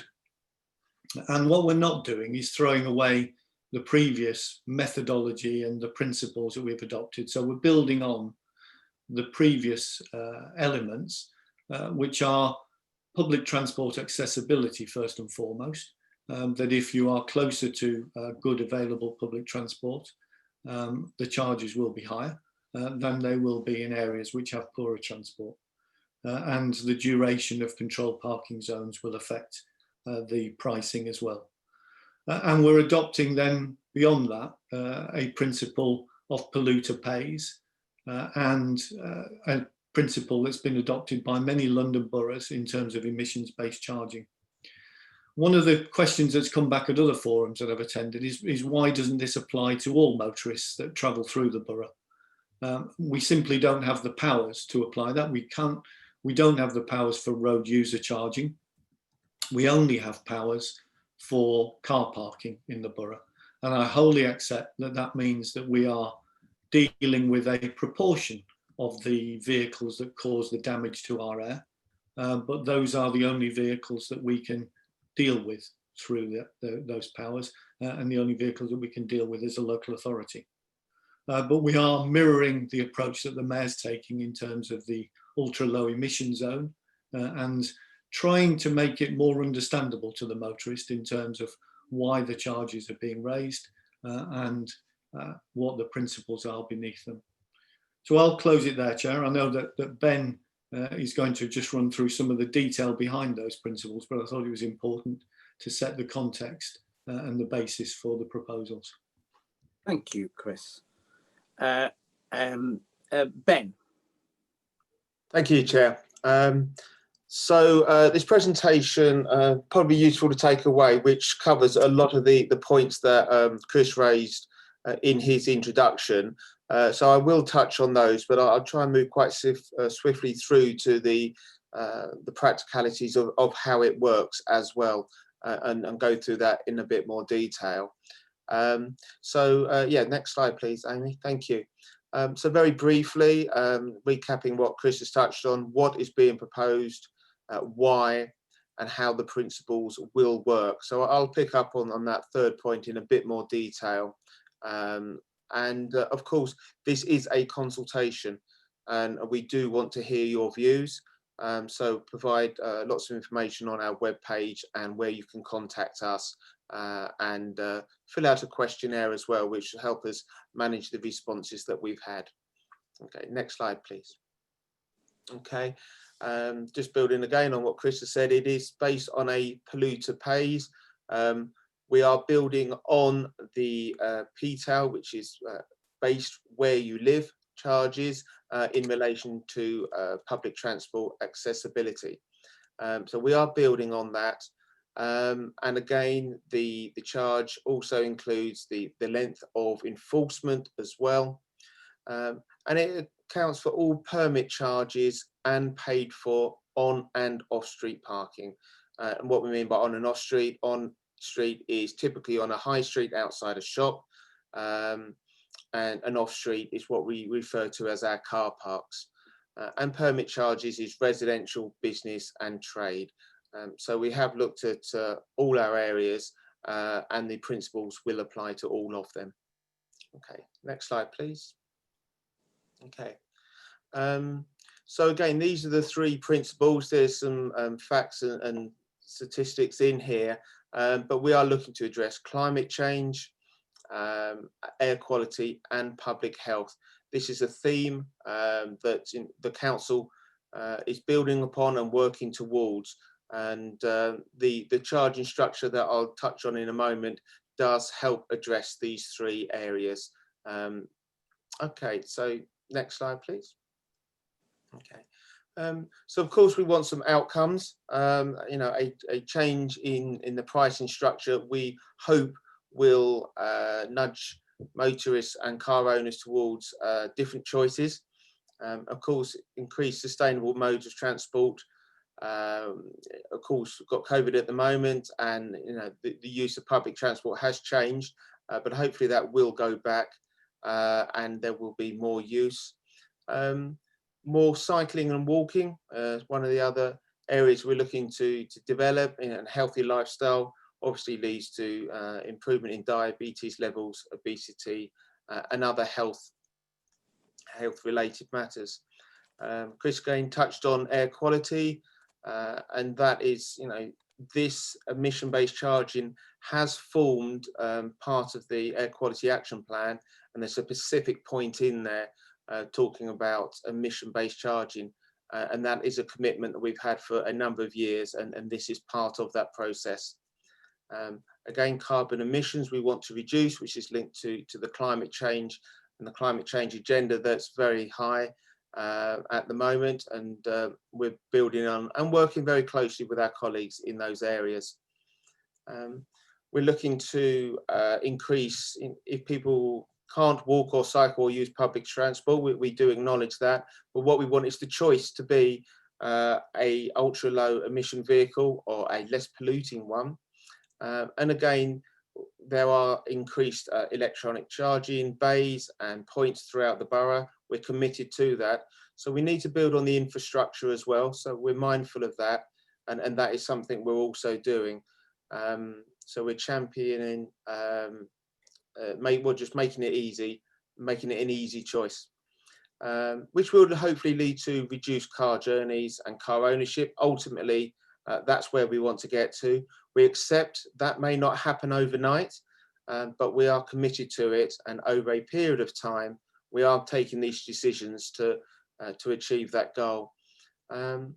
And what we're not doing is throwing away the previous methodology and the principles that we've adopted. So we're building on the previous elements, which are public transport accessibility first and foremost, that if you are closer to good available public transport, the charges will be higher than they will be in areas which have poorer transport. And the duration of controlled parking zones will affect the pricing as well. And we're adopting then beyond that a principle of polluter pays and a principle that's been adopted by many London boroughs in terms of emissions-based charging. One of the questions that's come back at other forums that I've attended is why doesn't this apply to all motorists that travel through the borough? We simply don't have the powers to apply that. We don't have the powers for road user charging. We only have powers for car parking in the borough. And I wholly accept that that means that we are dealing with a proportion of the vehicles that cause the damage to our air. But those are the only vehicles that we can deal with through those powers, and the only vehicles that we can deal with as a local authority. but we are mirroring the approach that the Mayor's taking in terms of the ultra low emission zone and trying to make it more understandable to the motorist in terms of why the charges are being raised and what the principles are beneath them. So I'll close it there, Chair. I know that Ben is going to just run through some of the detail behind those principles, but I thought it was important to set the context and the basis for the proposals. Thank you, Chris. Ben. Thank you, Chair. This presentation probably useful to take away, which covers a lot of the points that Chris raised in his introduction. So I will touch on those, but I'll try and move quite swiftly through to the practicalities of how it works as well, and go through that in a bit more detail. Yeah, next slide, please, Amy. Thank you. So very briefly, recapping what Chris has touched on, what is being proposed, why, and how the principles will work. So I'll pick up on that third point in a bit more detail. Of course, this is a consultation, and we do want to hear your views. So provide lots of information on our webpage and where you can contact us, and fill out a questionnaire as well, which will help us manage the responses that we've had. Okay, next slide, please. Okay, just building again on what Chris has said, it is based on a polluter pays. We are building on the PTAL, which is based where you live charges in relation to public transport accessibility. So we are building on that. And again, the charge also includes the length of enforcement as well. And it accounts for all permit charges and paid for on and off street parking. And what we mean by on and off street, on street is typically on a high street outside a shop, and an off street is what we refer to as our car parks. And permit charges is residential, business and trade. So we have looked at all our areas, and the principles will apply to all of them. Okay, next slide, please. Okay. So again, these are the three principles. There's some facts and statistics in here, but we are looking to address climate change, air quality and public health. This is a theme that the council is building upon and working towards. And the charging structure that I'll touch on in a moment does help address these three areas. Okay, so next slide, please. Okay, so of course we want some outcomes. You know, a change in the pricing structure we hope will nudge motorists and car owners towards different choices. Of course, increase sustainable modes of transport. Of course, we've got COVID at the moment, and you know the use of public transport has changed, but hopefully that will go back, and there will be more use. More cycling and walking, one of the other areas we're looking to develop, and healthy lifestyle obviously leads to improvement in diabetes levels, obesity, and other health related matters. Chris again touched on air quality, and that is, you know, this emission-based charging has formed part of the air quality action plan, and there's a specific point in there talking about emission-based charging, and that is a commitment that we've had for a number of years, and this is part of that process. Again, carbon emissions we want to reduce, which is linked to the climate change and the climate change agenda that's very high at the moment, and we're building on and working very closely with our colleagues in those areas. We're looking to increase, if people can't walk or cycle or use public transport, we do acknowledge that, but what we want is the choice to be a ultra low emission vehicle or a less polluting one. And again, there are increased electronic charging bays and points throughout the borough. We're committed to that. So we need to build on the infrastructure as well. So we're mindful of that. And that is something we're also doing. So we're championing, we're just making it easy making it an easy choice, which will hopefully lead to reduced car journeys and car ownership. Ultimately, that's where we want to get to. We accept that may not happen overnight, but we are committed to it, and over a period of time, we are taking these decisions to achieve that goal. And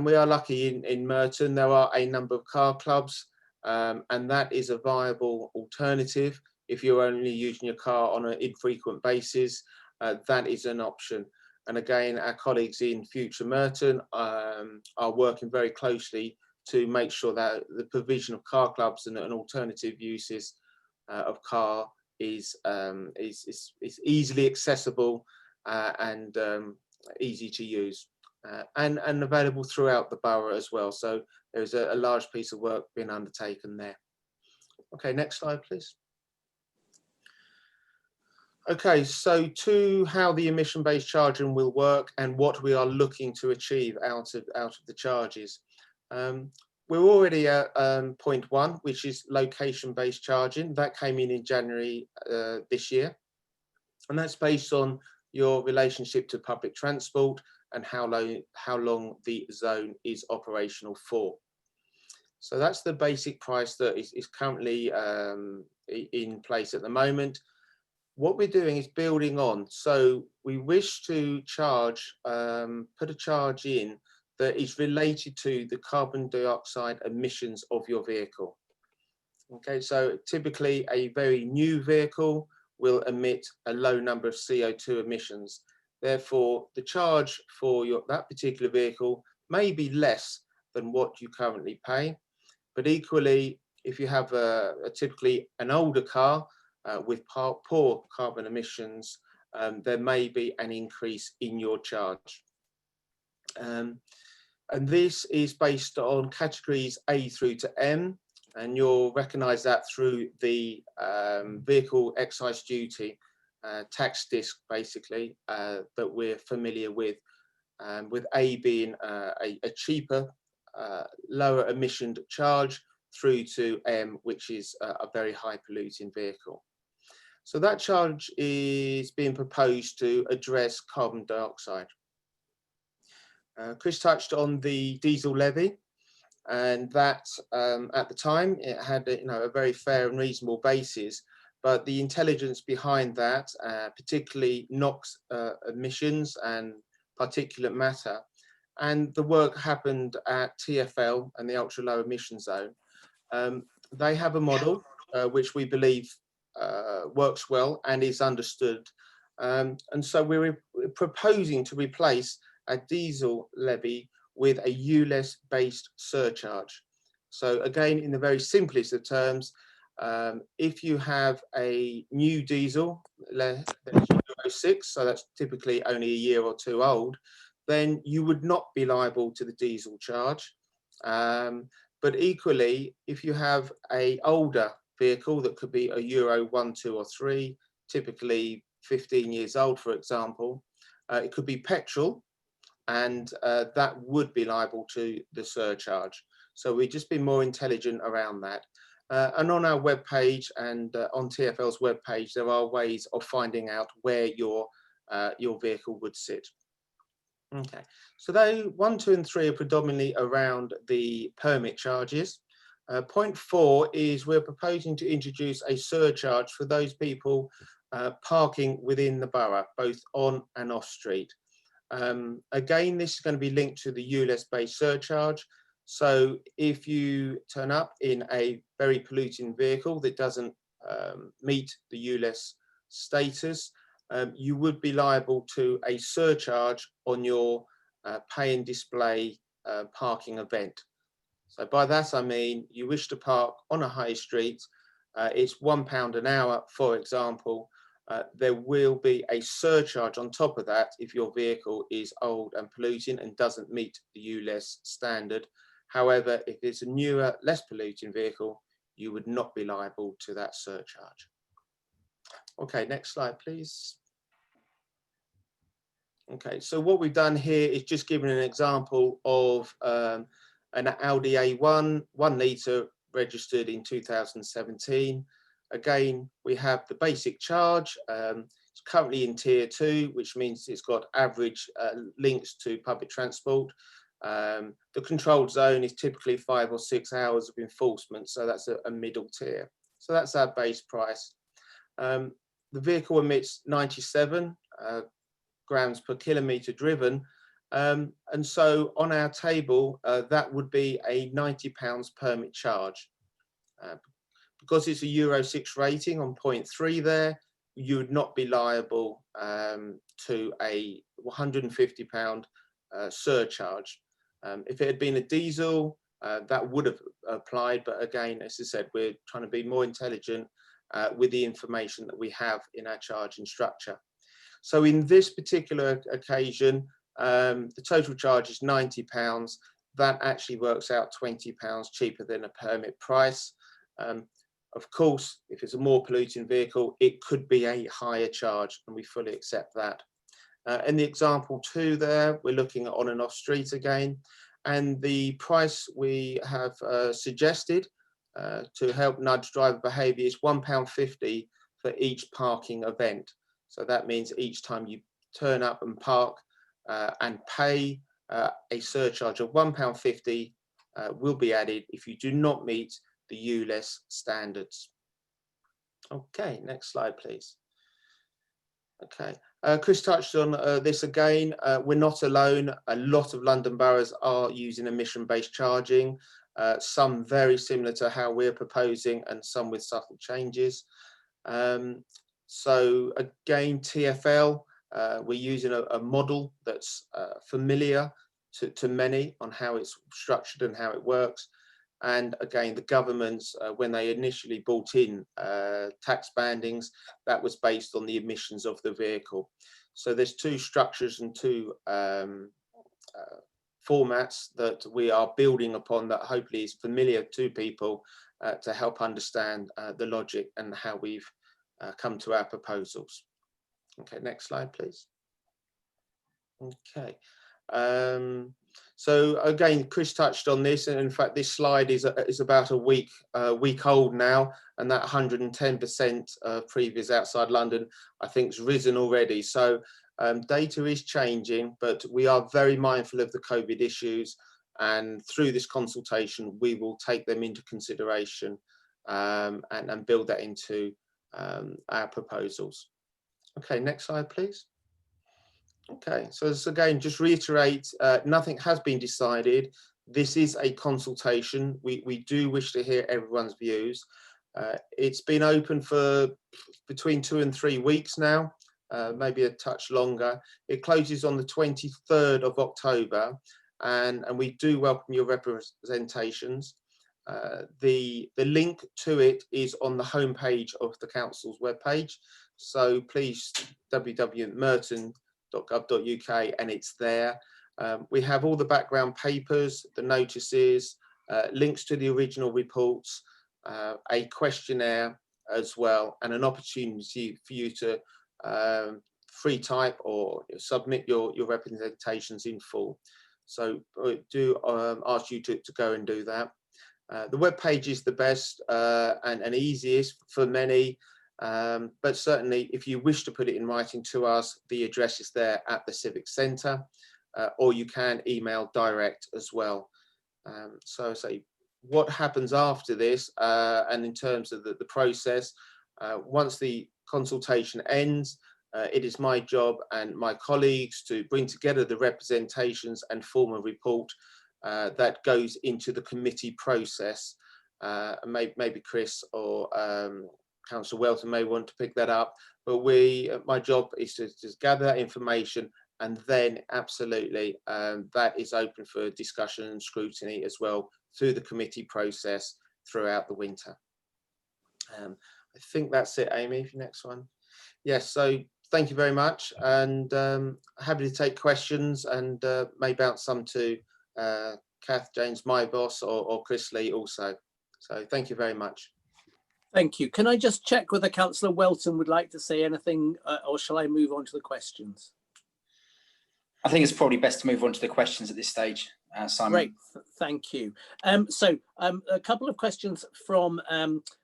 we are lucky in Merton, there are a number of car clubs, and that is a viable alternative. If you're only using your car on an infrequent basis, that is an option. And again, our colleagues in Future Merton are working very closely to make sure that the provision of car clubs and alternative uses of car is easily accessible and easy to use, and available throughout the borough as well. So there's a large piece of work being undertaken there. Okay, next slide, please. Okay, so to how the emission-based charging will work and what we are looking to achieve out of the charges. We're already at point 1, which is location-based charging. That came in January this year, and that's based on your relationship to public transport and how long the zone is operational for. So that's the basic price that is currently in place at the moment. What we're doing is building on. So we wish to charge, put a charge in that is related to the carbon dioxide emissions of your vehicle. Okay, so typically a very new vehicle will emit a low number of CO2 emissions. Therefore, the charge for that particular vehicle may be less than what you currently pay. But equally, if you have typically an older car with poor carbon emissions, there may be an increase in your charge. And this is based on categories A through to M, and you'll recognise that through the vehicle excise duty tax disc, basically, that we're familiar with A being a cheaper, lower emission charge, through to M, which is a very high polluting vehicle. So that charge is being proposed to address carbon dioxide. Chris touched on the diesel levy, and that at the time it had a very fair and reasonable basis, but the intelligence behind that, particularly NOx emissions and particulate matter, and the work happened at TfL and the ultra low emission zone. They have a model which we believe works well and is understood, and so we're proposing to replace a diesel levy with a ULEZ based surcharge. So again, in the very simplest of terms, if you have a new diesel, that's Euro 6, so that's typically only a year or two old, then you would not be liable to the diesel charge. But equally, if you have an older vehicle that could be a Euro 1, 2 or 3, typically 15 years old, for example, it could be petrol, and that would be liable to the surcharge. So we've just been more intelligent around that. And on our webpage and on TfL's webpage, there are ways of finding out where your vehicle would sit. Okay, so they 1, 2 and 3 are predominantly around the permit charges. Point 4 is we're proposing to introduce a surcharge for those people parking within the borough, both on and off street. Again, this is going to be linked to the ULEZ based surcharge. So if you turn up in a very polluting vehicle that doesn't meet the ULEZ status, you would be liable to a surcharge on your pay and display parking event. So by that I mean you wish to park on a high street, it's £1 an hour, for example. There will be a surcharge on top of that if your vehicle is old and polluting and doesn't meet the ULEZ standard. However, if it's a newer, less polluting vehicle, you would not be liable to that surcharge. Okay, next slide, please. Okay, so what we've done here is just given an example of an Audi A1, 1 litre, registered in 2017. Again, we have the basic charge, It's currently in tier 2, which means it's got average links to public transport. The controlled zone is typically 5 or 6 hours of enforcement, so that's a middle tier. So that's our base price. The vehicle emits 97 grams per kilometre driven, and so on our table, that would be a £90 permit charge. Because it's a Euro 6 rating on 0.3 there, you would not be liable to a £150 surcharge. If it had been a diesel, that would have applied, but again, as I said, we're trying to be more intelligent with the information that we have in our charging structure. So in this particular occasion, the total charge is £90. That actually works out £20 cheaper than a permit price. Of course, if it's a more polluting vehicle, it could be a higher charge, and we fully accept that. In the example 2 there, we're looking at on and off street again, and the price we have suggested to help nudge driver behaviour is £1.50 for each parking event. So that means each time you turn up and park and pay, a surcharge of £1.50 will be added if you do not meet the ULEZ standards. Okay, next slide, please. Okay, Chris touched on this again. We're not alone. A lot of London boroughs are using emission-based charging, some very similar to how we're proposing and some with subtle changes. So again, TfL, we're using a model that's familiar to many on how it's structured and how it works. And again, the governments, when they initially brought in tax bandings, that was based on the emissions of the vehicle. So there's 2 structures and 2 formats that we are building upon that hopefully is familiar to people to help understand the logic and how we've come to our proposals. Okay, next slide, please. Okay. So again, Chris touched on this, and in fact, this slide is about a week old now, and that 110% previous outside London, I think, has risen already. So data is changing, but we are very mindful of the COVID issues, and through this consultation, we will take them into consideration and build that into our proposals. Okay, next slide, please. Okay, so this again, just reiterate, nothing has been decided. This is a consultation. We do wish to hear everyone's views. It's been open for between 2 and 3 weeks now, maybe a touch longer. It closes on the 23rd of October, and we do welcome your representations. The link to it is on the homepage of the council's webpage. So please, www.merton.gov.uk, and it's there. We have all the background papers, the notices, links to the original reports, a questionnaire as well, and an opportunity for you to free type or submit your representations in full. So I do ask you to go and do that. The web page is the best and easiest for many, but certainly if you wish to put it in writing to us, the address is there at the Civic Centre, or you can email direct as well. So say what happens after this, and in terms of the process, once the consultation ends, it is my job and my colleagues to bring together the representations and form a report that goes into the committee process. Maybe Chris or Councillor Welton may want to pick that up, but my job is to just gather that information, and then absolutely that is open for discussion and scrutiny as well through the committee process throughout the winter. I think that's it, Amy, for next one. Yes, so thank you very much, and happy to take questions, and may bounce some to Kath, James, my boss, or Chris Lee also. So thank you very much. Thank you. Can I just check whether Councillor Welton would like to say anything, or shall I move on to the questions? I think it's probably best to move on to the questions at this stage, Simon. Great, thank you. So a couple of questions from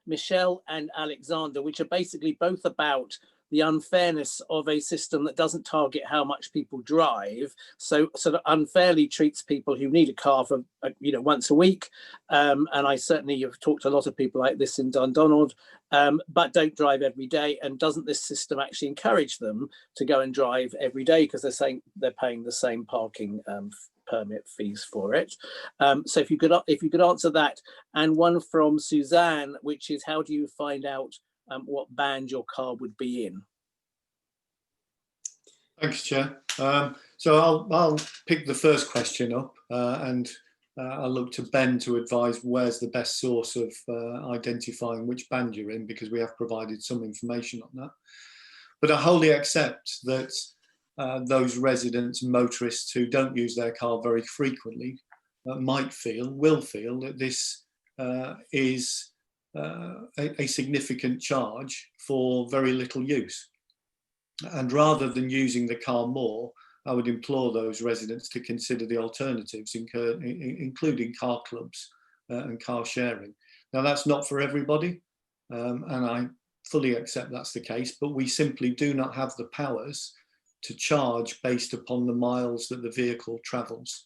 Michelle and Alexander, which are basically both about the unfairness of a system that doesn't target how much people drive, so sort of unfairly treats people who need a car for once a week. And I certainly have talked to a lot of people like this in Dundonald, but don't drive every day. And doesn't this system actually encourage them to go and drive every day because they're saying they're paying the same parking permit fees for it? So if you could answer that, and one from Suzanne, which is, how do you find out what band your car would be in? Thanks, Chair. So I'll pick the first question up, and I'll look to Ben to advise where's the best source of identifying which band you're in, because we have provided some information on that. But I wholly accept that those residents and motorists who don't use their car very frequently will feel that this is a significant charge for very little use. And rather than using the car more, I would implore those residents to consider the alternatives, including car clubs and car sharing. Now, that's not for everybody, and I fully accept that's the case, but we simply do not have the powers to charge based upon the miles that the vehicle travels.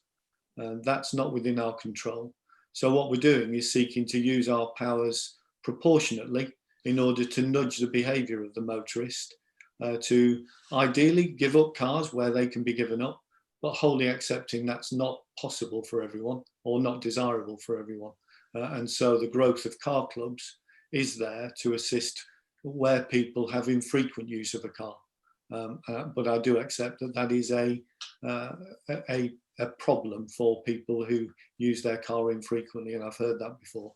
That's not within our control. So what we're doing is seeking to use our powers proportionately in order to nudge the behaviour of the motorist to ideally give up cars where they can be given up, but wholly accepting that's not possible for everyone or not desirable for everyone. And so the growth of car clubs is there to assist where people have infrequent use of a car. But I do accept that that is a problem for people who use their car infrequently, and I've heard that before.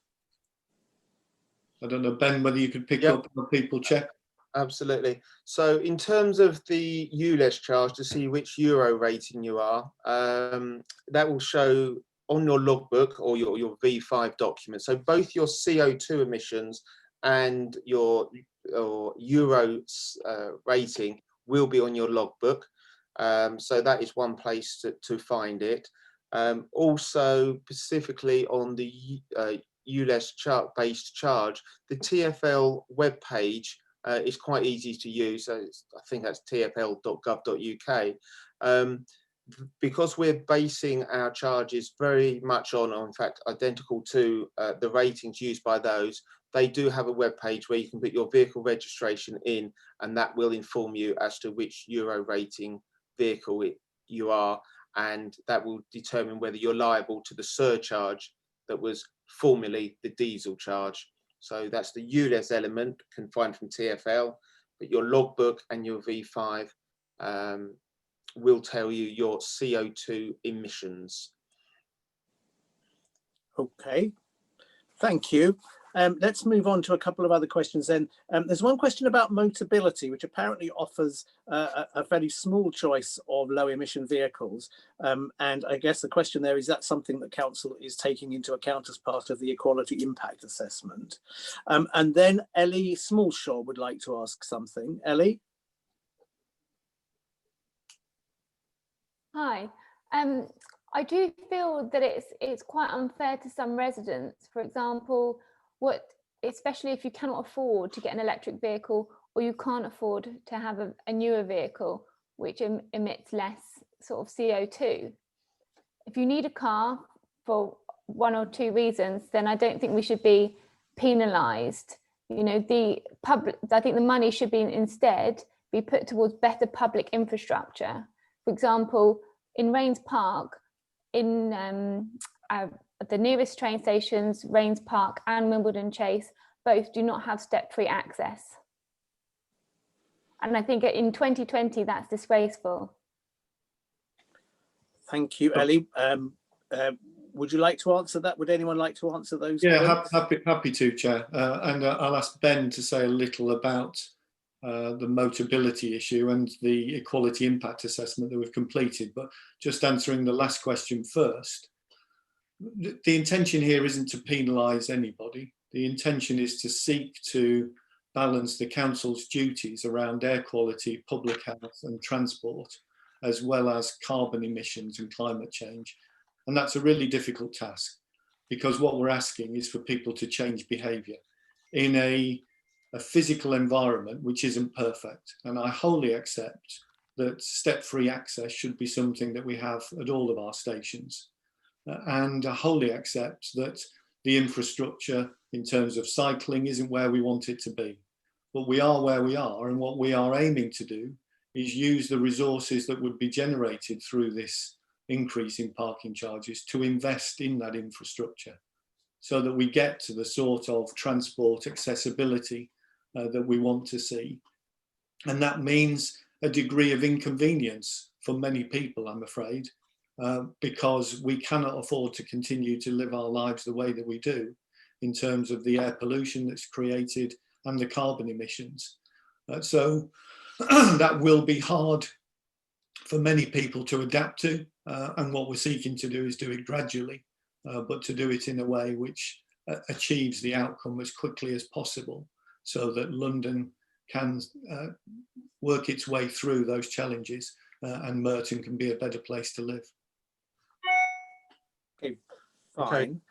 I don't know, Ben, whether you could pick up on people check. Absolutely. So in terms of the ULEZ charge, to see which Euro rating you are, that will show on your logbook or your V5 document. So both your CO2 emissions and your Euro rating will be on your logbook. So that is one place to find it. Also, specifically on the ULEZ based charge, the TfL webpage is quite easy to use. So I think that's tfl.gov.uk. Because we're basing our charges very much on, in fact, identical to the ratings used by those, they do have a web page where you can put your vehicle registration in, and that will inform you as to which Euro rating vehicle you are, and that will determine whether you're liable to the surcharge that was formerly the diesel charge. So that's the ULEZ element confined from TfL, but your logbook and your V5 will tell you your CO2 emissions. Okay, thank you. Let's move on to a couple of other questions then. There's one question about Motability, which apparently offers a fairly small choice of low emission vehicles. And I guess the question there is that something that Council is taking into account as part of the equality impact assessment. And then Ellie Smallshaw would like to ask something. Ellie? Hi. I do feel that it's quite unfair to some residents. For example, especially if you cannot afford to get an electric vehicle, or you can't afford to have a newer vehicle which emits less sort of CO2. If you need a car for one or two reasons, then I don't think we should be penalised. You know, I think the money should be instead be put towards better public infrastructure. For example, in Raynes Park, in the nearest train stations, Raynes Park and Wimbledon Chase, both do not have step-free access. And I think in 2020, that's disgraceful. Thank you, Ellie. Would you like to answer that? Would anyone like to answer those? Yeah, happy to, Chair. And I'll ask Ben to say a little about the Motability issue and the equality impact assessment that we've completed. But just answering the last question first, the intention here isn't to penalise anybody. The intention is to seek to balance the Council's duties around air quality, public health and transport, as well as carbon emissions and climate change. And that's a really difficult task, because what we're asking is for people to change behaviour. In a a physical environment which isn't perfect. And I wholly accept that step-free access should be something that we have at all of our stations. And I wholly accept that the infrastructure in terms of cycling isn't where we want it to be. But we are where we are, and what we are aiming to do is use the resources that would be generated through this increase in parking charges to invest in that infrastructure so that we get to the sort of transport accessibility that we want to see. And that means a degree of inconvenience for many people, I'm afraid, because we cannot afford to continue to live our lives the way that we do in terms of the air pollution that's created and the carbon emissions. So that will be hard for many people to adapt to, and what we're seeking to do is do it gradually, but to do it in a way which achieves the outcome as quickly as possible so that London can work its way through those challenges and Merton can be a better place to live. Okay, Okay. fine.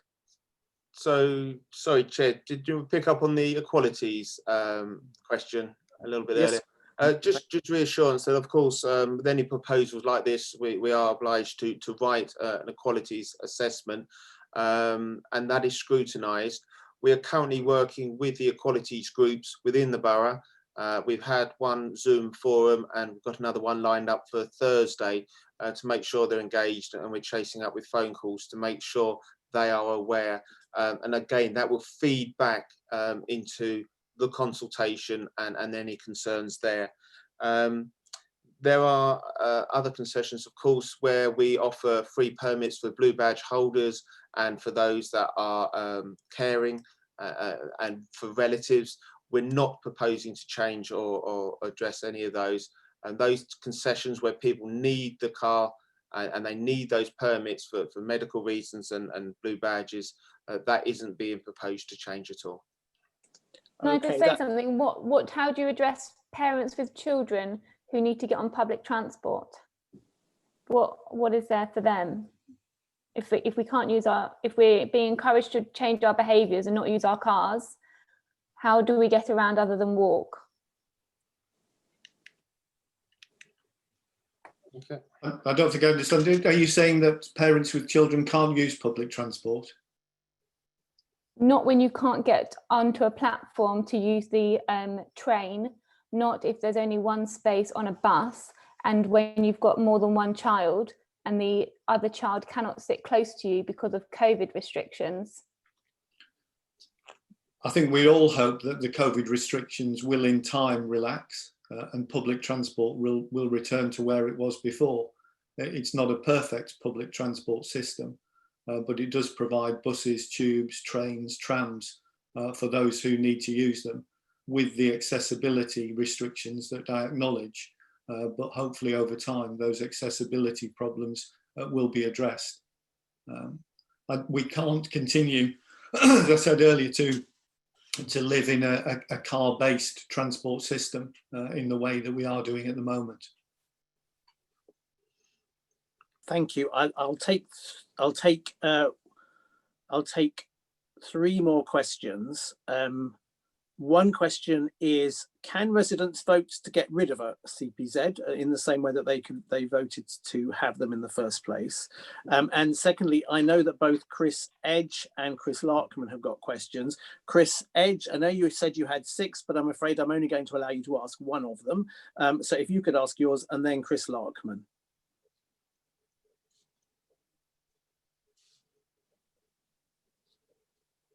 So, sorry, Chair, did you pick up on the equalities question a little bit Yes. earlier? Just reassurance that, of course, with any proposals like this, we are obliged to write an equalities assessment, and that is scrutinised. We are currently working with the equalities groups within the borough. We've had one Zoom forum and we've got another one lined up for Thursday to make sure they're engaged, and we're chasing up with phone calls to make sure they are aware. And again, that will feed back into the consultation and any concerns there. There are other concessions, of course, where we offer free permits for blue badge holders and for those that are caring and for relatives. We're not proposing to change or address any of those. And those concessions where people need the car and they need those permits for medical reasons and blue badges, that isn't being proposed to change at all. Can I just say something? How do you address parents with children who need to get on public transport? What is there for them? If we can't use if we're being encouraged to change our behaviours and not use our cars, how do we get around other than walk? Okay. I don't think I understand. Are you saying that parents with children can't use public transport? Not when you can't get onto a platform to use the train, not if there's only one space on a bus, and when you've got more than one child and the other child cannot sit close to you because of COVID restrictions. I think we all hope that the COVID restrictions will in time relax and public transport will return to where it was before. It's not a perfect public transport system, but it does provide buses, tubes, trains, trams for those who need to use them with the accessibility restrictions that I acknowledge. But hopefully over time, those accessibility problems will be addressed. We can't continue, as I said earlier, to live in a car-based transport system in the way that we are doing at the moment. Thank you. I'll take three more questions. One question is, can residents vote to get rid of a CPZ in the same way that they voted to have them in the first place? And secondly, I know that both Chris Edge and Chris Larkman have got questions. Chris Edge, I know you said you had 6, but I'm afraid I'm only going to allow you to ask one of them. So if you could ask yours, and then Chris Larkman.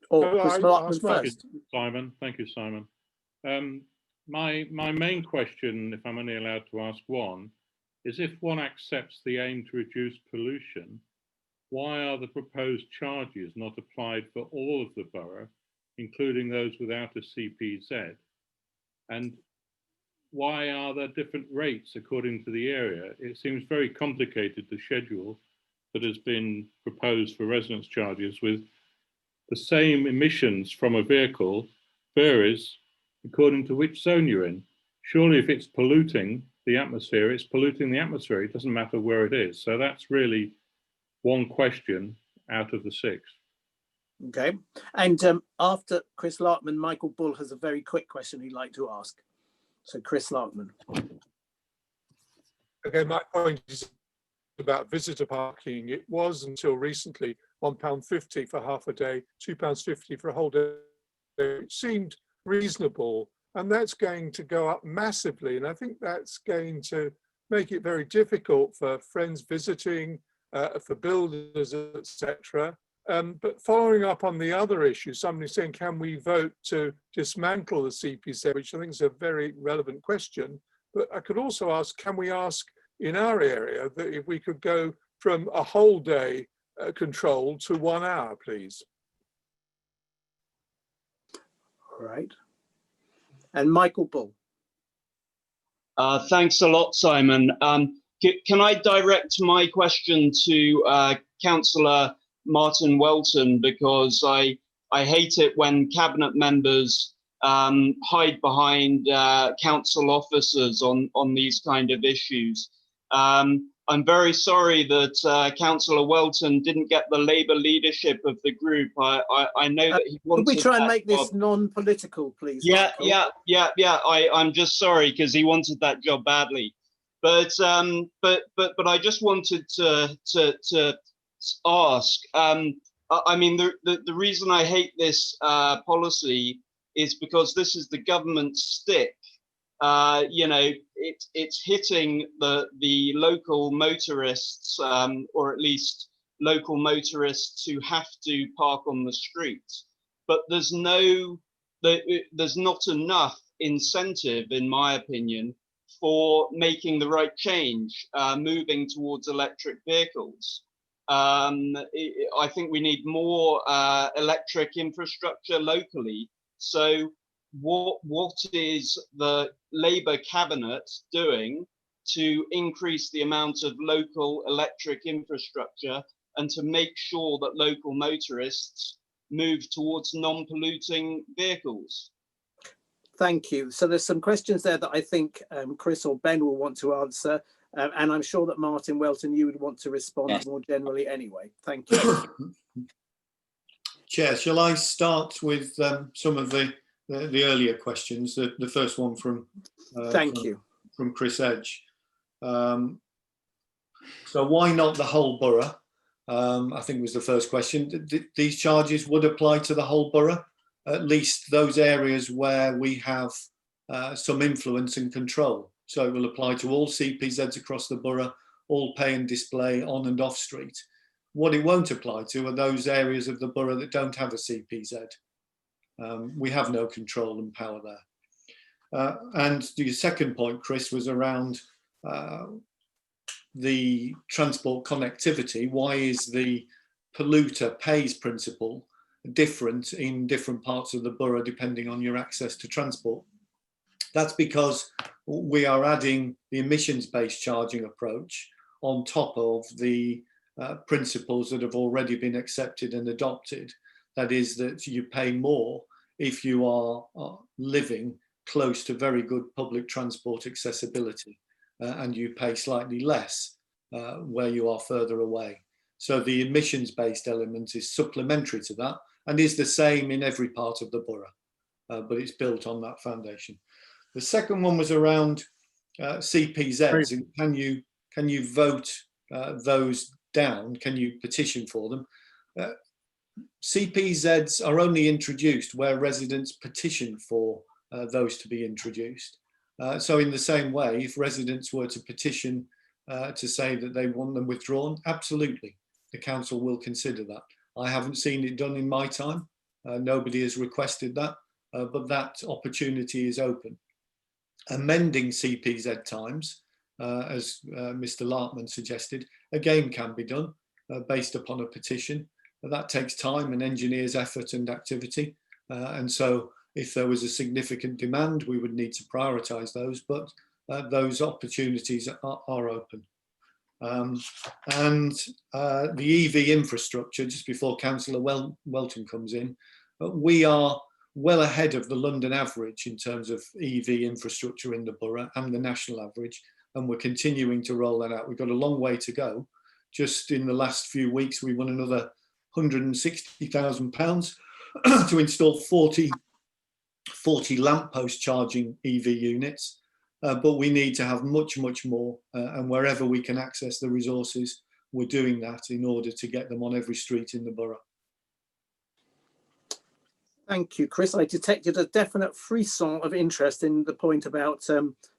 Or Chris Larkman first. Simon, thank you, Simon. My main question, if I'm only allowed to ask one, is if one accepts the aim to reduce pollution, why are the proposed charges not applied for all of the borough, including those without a CPZ? And why are there different rates according to the area? It seems very complicated, the schedule that has been proposed for residence charges, with the same emissions from a vehicle varies according to which zone you're in. Surely if it's polluting the atmosphere, it's polluting the atmosphere. It doesn't matter where it is. So that's really one question out of the 6. Okay, and after Chris Larkman, Michael Bull has a very quick question he'd like to ask. So Chris Larkman. Okay, my point is about visitor parking. It was until recently £1.50 for half a day, £2.50 for a whole day. It seemed reasonable, and that's going to go up massively. And I think that's going to make it very difficult for friends visiting, for builders, etc. But following up on the other issue, somebody saying, can we vote to dismantle the CPZ, which I think is a very relevant question. But I could also ask, can we ask in our area that if we could go from a whole day control to 1 hour, please? All right. And Michael Bull. Thanks a lot, Simon. Can I direct my question to Councillor Martin Welton, because I hate it when cabinet members hide behind council officers on these kind of issues. I'm very sorry that Councillor Welton didn't get the Labour leadership of the group. I know that he wanted. Could we try and make this non-political, please? Yeah, Michael? yeah. I'm just sorry because he wanted that job badly, but I just wanted to ask. I mean, the reason I hate this policy is because this is the government's stick. You know, it's hitting the local motorists, or at least local motorists who have to park on the street. But there's not enough incentive, in my opinion, for making the right change, moving towards electric vehicles. I think we need more electric infrastructure locally. So what is the Labour cabinet doing to increase the amount of local electric infrastructure and to make sure that local motorists move towards non-polluting vehicles? Thank you. So there's some questions there that I think Chris or Ben will want to answer. And I'm sure that Martin Welton, you would want to respond more generally anyway. Thank you. Chair, shall I start with some of the earlier questions? The first one from from Chris Edge. So why not the whole borough? I think was the first question. These charges would apply to the whole borough, at least those areas where we have some influence and control. So it will apply to all CPZs across the borough, all pay and display on and off street. What it won't apply to are those areas of the borough that don't have a CPZ. We have no control and power there. And the second point, Chris, was around the transport connectivity. Why is the polluter pays principle different in different parts of the borough depending on your access to transport? That's because we are adding the emissions-based charging approach on top of the principles that have already been accepted and adopted. That is that you pay more if you are living close to very good public transport accessibility, and you pay slightly less where you are further away. So the emissions-based element is supplementary to that and is the same in every part of the borough, but it's built on that foundation. The second one was around CPZs, and can you vote those down? Can you petition for them? CPZs are only introduced where residents petition for those to be introduced. So in the same way, if residents were to petition to say that they want them withdrawn, absolutely, the council will consider that. I haven't seen it done in my time. Nobody has requested that, but that opportunity is open. Amending CPZ times, as Mr. Larkman suggested, again can be done based upon a petition. That takes time and engineers' effort and activity. And so if there was a significant demand, we would need to prioritise those, but those opportunities are open. And the EV infrastructure, just before Councillor Welton comes in, we are well ahead of the London average in terms of EV infrastructure in the borough and the national average, and we're continuing to roll that out. We've got a long way to go. Just in the last few weeks, we won another £160,000 to install 40 lamppost charging EV units. But we need to have much, much more. And wherever we can access the resources, we're doing that in order to get them on every street in the borough. Thank you, Chris. I detected a definite frisson of interest in the point about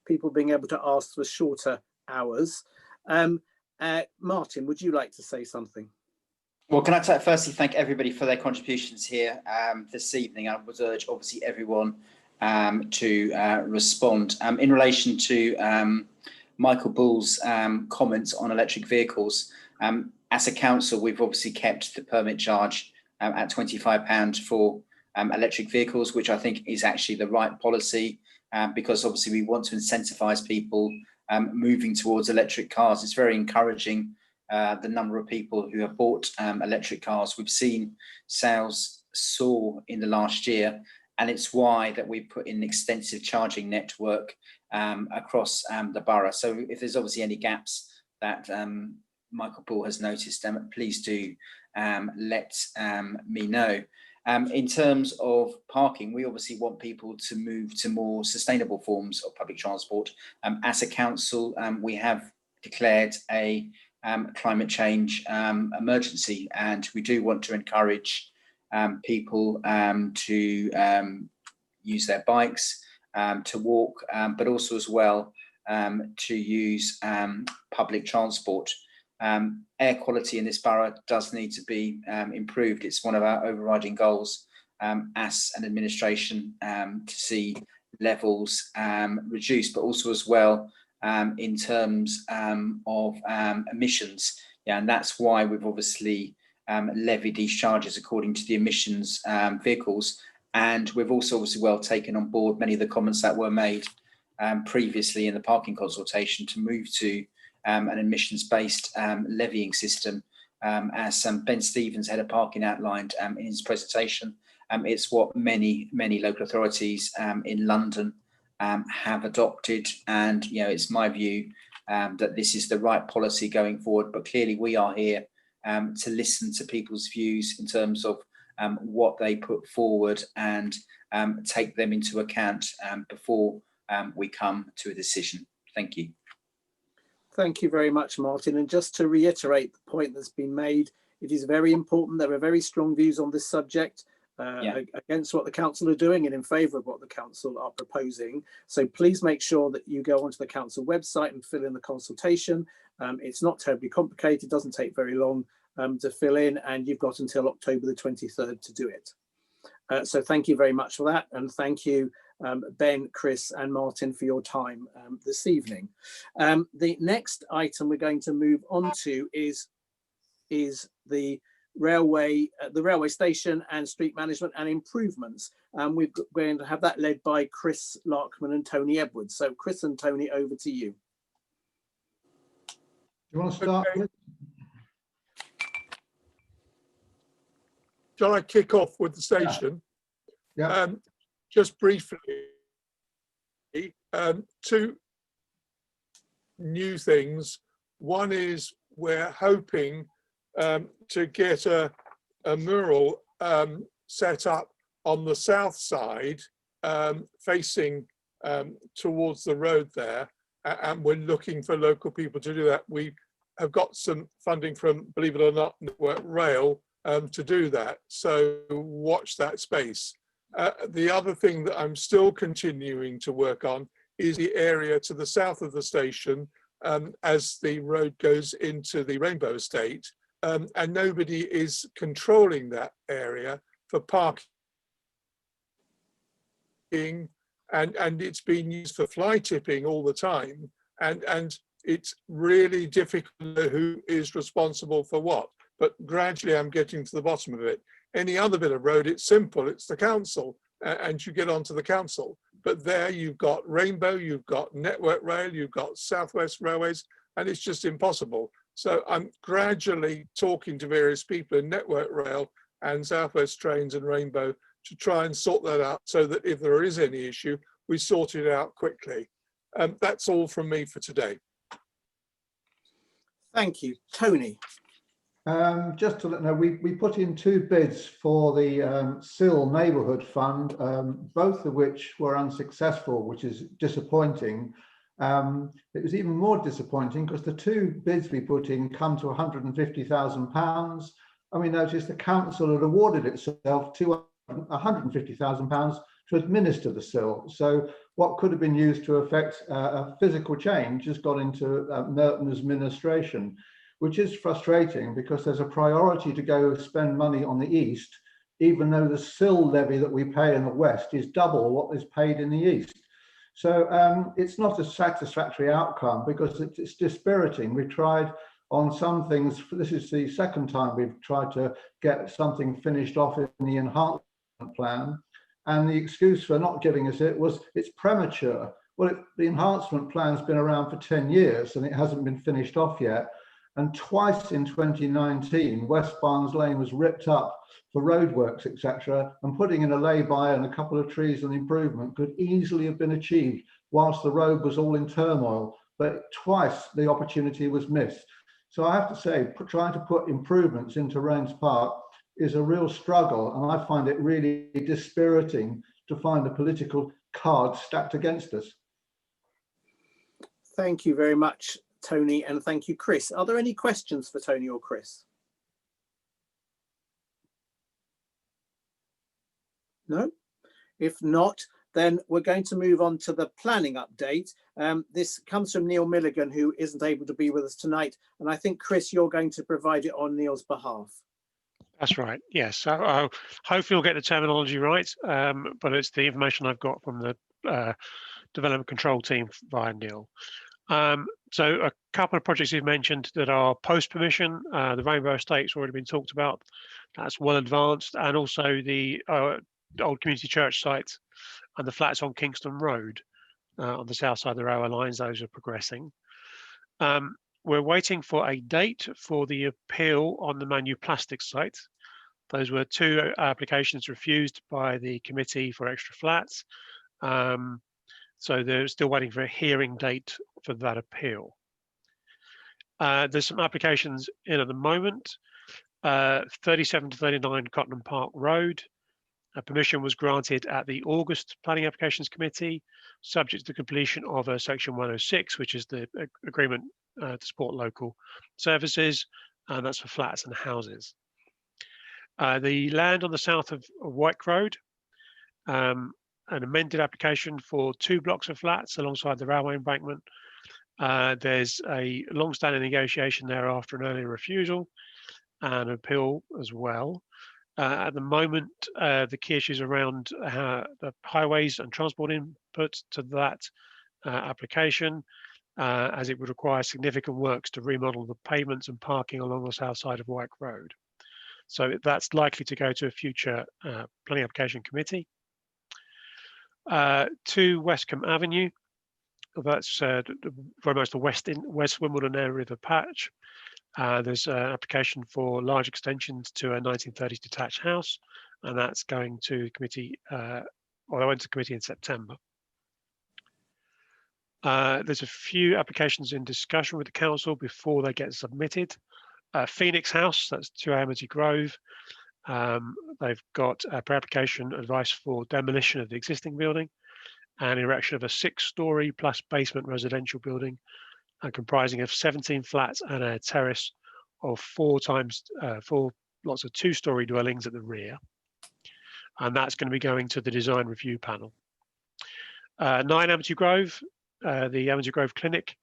people being able to ask for shorter hours. Martin, would you like to say something? Well, can I firstly thank everybody for their contributions here this evening. I would urge, obviously, everyone to respond. In relation to Michael Bull's comments on electric vehicles, as a council, we've obviously kept the permit charge at £25 for electric vehicles, which I think is actually the right policy, because obviously we want to incentivise people moving towards electric cars. It's very encouraging, the number of people who have bought electric cars. We've seen sales soar in the last year, and it's why that we put in an extensive charging network across the borough. So if there's obviously any gaps that Michael Bull has noticed, please do let me know. In terms of parking, we obviously want people to move to more sustainable forms of public transport. As a council, we have declared a climate change emergency, and we do want to encourage people to use their bikes, to walk, but also as well to use public transport. Air quality in this borough does need to be improved. It's one of our overriding goals as an administration to see levels reduced, but also as well in terms of emissions. Yeah, and that's why we've obviously levied these charges according to the emissions vehicles. And we've also obviously well taken on board many of the comments that were made previously in the parking consultation to move to an emissions-based levying system, as Ben Stevens, head of parking, outlined in his presentation. It's what many local authorities in London have adopted, and it's my view that this is the right policy going forward. But clearly, we are here to listen to people's views in terms of what they put forward and take them into account before we come to a decision. Thank you. Thank you very much, Martin. And just to reiterate the point that's been made, it is very important. There are very strong views on this subject against what the council are doing and in favour of what the council are proposing. So please make sure that you go onto the council website and fill in the consultation. It's not terribly complicated, doesn't take very long to fill in, and you've got until October the 23rd to do it. So thank you very much for that, and thank you Ben, Chris and Martin for your time this evening. The next item we're going to move on to is the railway station and street management and improvements. We're going to have that led by Chris Larkman and Tony Edwards. So Chris and Tony, over to you. You want to start with? Shall I kick off with the station? Yeah. Just briefly, two new things. One is we're hoping to get a mural set up on the south side facing towards the road there, and we're looking for local people to do that. We have got some funding from, believe it or not, Network Rail to do that, so watch that space. The other thing that I'm still continuing to work on is the area to the south of the station as the road goes into the Rainbow Estate, and nobody is controlling that area for parking, and it's being used for fly tipping all the time, and it's really difficult to know who is responsible for what. But gradually I'm getting to the bottom of it. Any other bit of road, it's simple, it's the council, and you get onto the council. But there you've got Rainbow, you've got Network Rail, you've got Southwest Railways, and it's just impossible. So I'm gradually talking to various people in Network Rail and Southwest Trains and Rainbow to try and sort that out so that if there is any issue, we sort it out quickly. That's all from me for today. Thank you. Tony. Just to let you know, we put in 2 bids for the Sill Neighbourhood Fund, both of which were unsuccessful, which is disappointing. It was even more disappointing because the 2 bids we put in come to £150,000, and we noticed the council had awarded itself to £150,000 to administer the Sill. So what could have been used to affect a physical change has gone into Merton administration, which is frustrating because there's a priority to go spend money on the east, even though the Sill levy that we pay in the west is double what is paid in the east. So it's not a satisfactory outcome because it's dispiriting. We tried on some things. This is the second time we've tried to get something finished off in the enhancement plan, and the excuse for not giving us it was it's premature. Well, the enhancement plan's been around for 10 years and it hasn't been finished off yet. And twice in 2019, West Barnes Lane was ripped up for roadworks, etc. And putting in a lay-by and a couple of trees and improvement could easily have been achieved whilst the road was all in turmoil. But twice the opportunity was missed. So I have to say, trying to put improvements into Raynes Park is a real struggle. And I find it really dispiriting to find the political cards stacked against us. Thank you very much, Tony, and thank you, Chris. Are there any questions for Tony or Chris? No? If not, then we're going to move on to the planning update. This comes from Neil Milligan, who isn't able to be with us tonight. And I think, Chris, you're going to provide it on Neil's behalf. That's right. Yes. So hopefully we'll get the terminology right, but it's the information I've got from the development control team via Neil. So a couple of projects you've mentioned that are post-permission, the Rainbow Estate's already been talked about. That's well advanced, and also the old community church site and the flats on Kingston Road on the south side of the railway lines. Those are progressing. We're waiting for a date for the appeal on the Manu Plastics site. Those were 2 applications refused by the committee for extra flats. So they're still waiting for a hearing date for that appeal. There's some applications in at the moment. 37 to 39 Cottenham Park Road. Permission was granted at the August Planning Applications Committee, subject to completion of Section 106, which is the agreement to support local services, and that's for flats and houses. The land on the south of White Road, an amended application for 2 blocks of flats alongside the railway embankment. There's a long-standing negotiation there after an earlier refusal and appeal as well. At the moment, the key issues around the highways and transport input to that application, as it would require significant works to remodel the pavements and parking along the south side of White Road. So that's likely to go to a future planning application committee. 2 Westcombe Avenue, that's very much the West Wimbledon area of the patch. There's an application for large extensions to a 1930s detached house, and that's going to committee, or I went to committee in September. There's a few applications in discussion with the council before they get submitted. Phoenix House, that's 2 Amity Grove. They've got a pre-application advice for demolition of the existing building and erection of a 6-storey plus basement residential building, comprising of 17 flats and a terrace of 4 lots of 2-storey dwellings at the rear. And that's going to be going to the design review panel. 9 Amity Grove, the Amity Grove Clinic.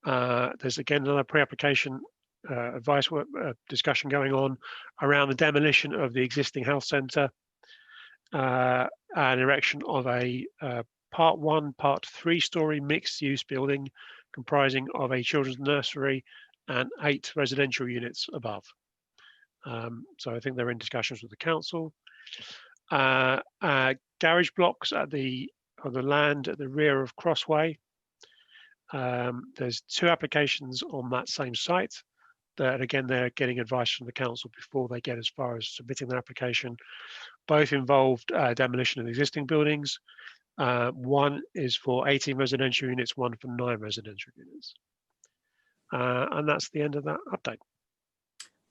There's again another pre-application advice discussion going on around the demolition of the existing health centre and erection of a Part 1, Part 3-storey mixed-use building comprising of a children's nursery and 8 residential units above. So I think they're in discussions with the council. Garage blocks on the land at the rear of Crossway. There's 2 applications on that same site. That again, they're getting advice from the council before they get as far as submitting their application. Both involved demolition of existing buildings. 1 is for 18 residential units, 1 for 9 residential units. And that's the end of that update.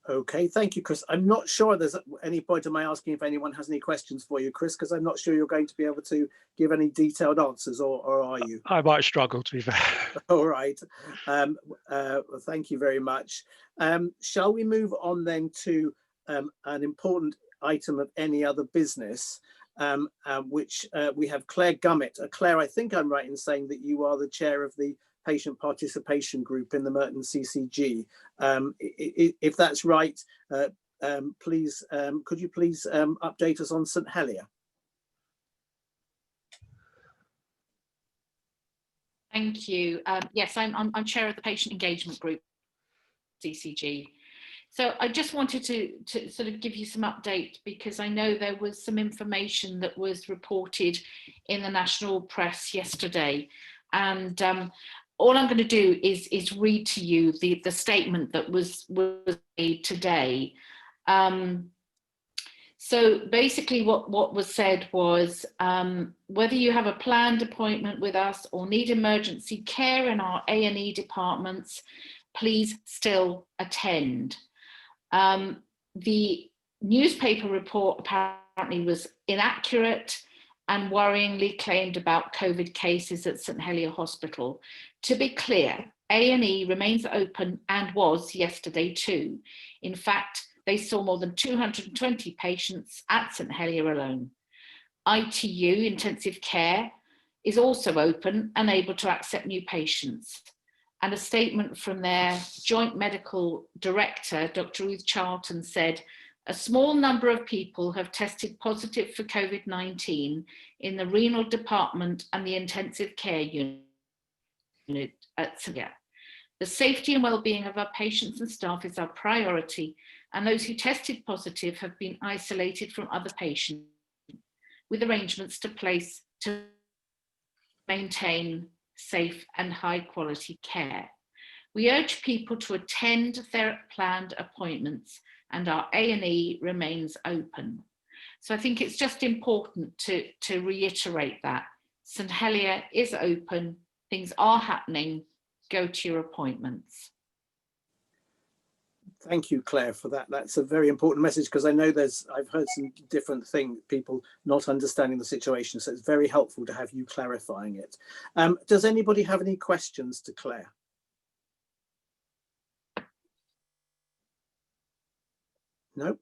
Okay, thank you, Chris. I'm not sure there's any point in my asking if anyone has any questions for you, Chris, because I'm not sure you're going to be able to give any detailed answers, or are you? I might struggle, to be fair. All right. Thank you very much. Shall we move on then to an important item of any other business, which we have Claire Gummett. Claire, I think I'm right in saying that you are the chair of the patient participation group in the Merton CCG. If that's right, please, could you please update us on St Helier? Thank you. Yes, I'm chair of the patient engagement group, CCG. So I just wanted to sort of give you some update, because I know there was some information that was reported in the national press yesterday, and all I'm going to do is read to you the statement that was made today. So basically what was said was, whether you have a planned appointment with us or need emergency care in our A&E departments, please still attend. The newspaper report apparently was inaccurate and worryingly claimed about COVID cases at St Helier Hospital. To be clear, A&E remains open and was yesterday too. In fact, they saw more than 220 patients at St Helier alone. ITU, intensive care, is also open and able to accept new patients. And a statement from their joint medical director, Dr. Ruth Charlton, said, a small number of people have tested positive for COVID-19 in the renal department and the intensive care unit at St Helier. The safety and well-being of our patients and staff is our priority, and those who tested positive have been isolated from other patients with arrangements to maintain safe and high quality care. We urge people to attend their planned appointments, and our A&E remains open. So I think it's just important to reiterate that. St Helier is open, things are happening, go to your appointments. Thank you, Claire, for that. That's a very important message, because I know I've heard some different things, people not understanding the situation. So it's very helpful to have you clarifying it. Does anybody have any questions to Claire? No.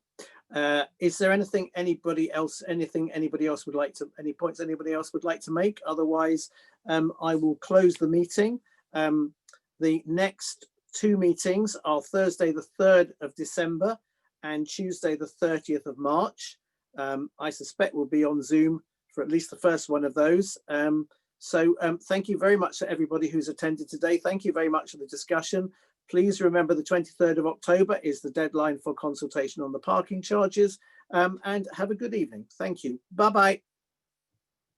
Is there anything anybody else would like to, any points anybody else would like to make? Otherwise, I will close the meeting. The next two meetings are Thursday the 3rd of December and Tuesday the 30th of March. I suspect we'll be on Zoom for at least the first one of those. Thank you very much to everybody who's attended today. Thank you very much for the discussion. Please remember the 23rd of October is the deadline for consultation on the parking charges, and have a good evening. Thank you. Bye-bye.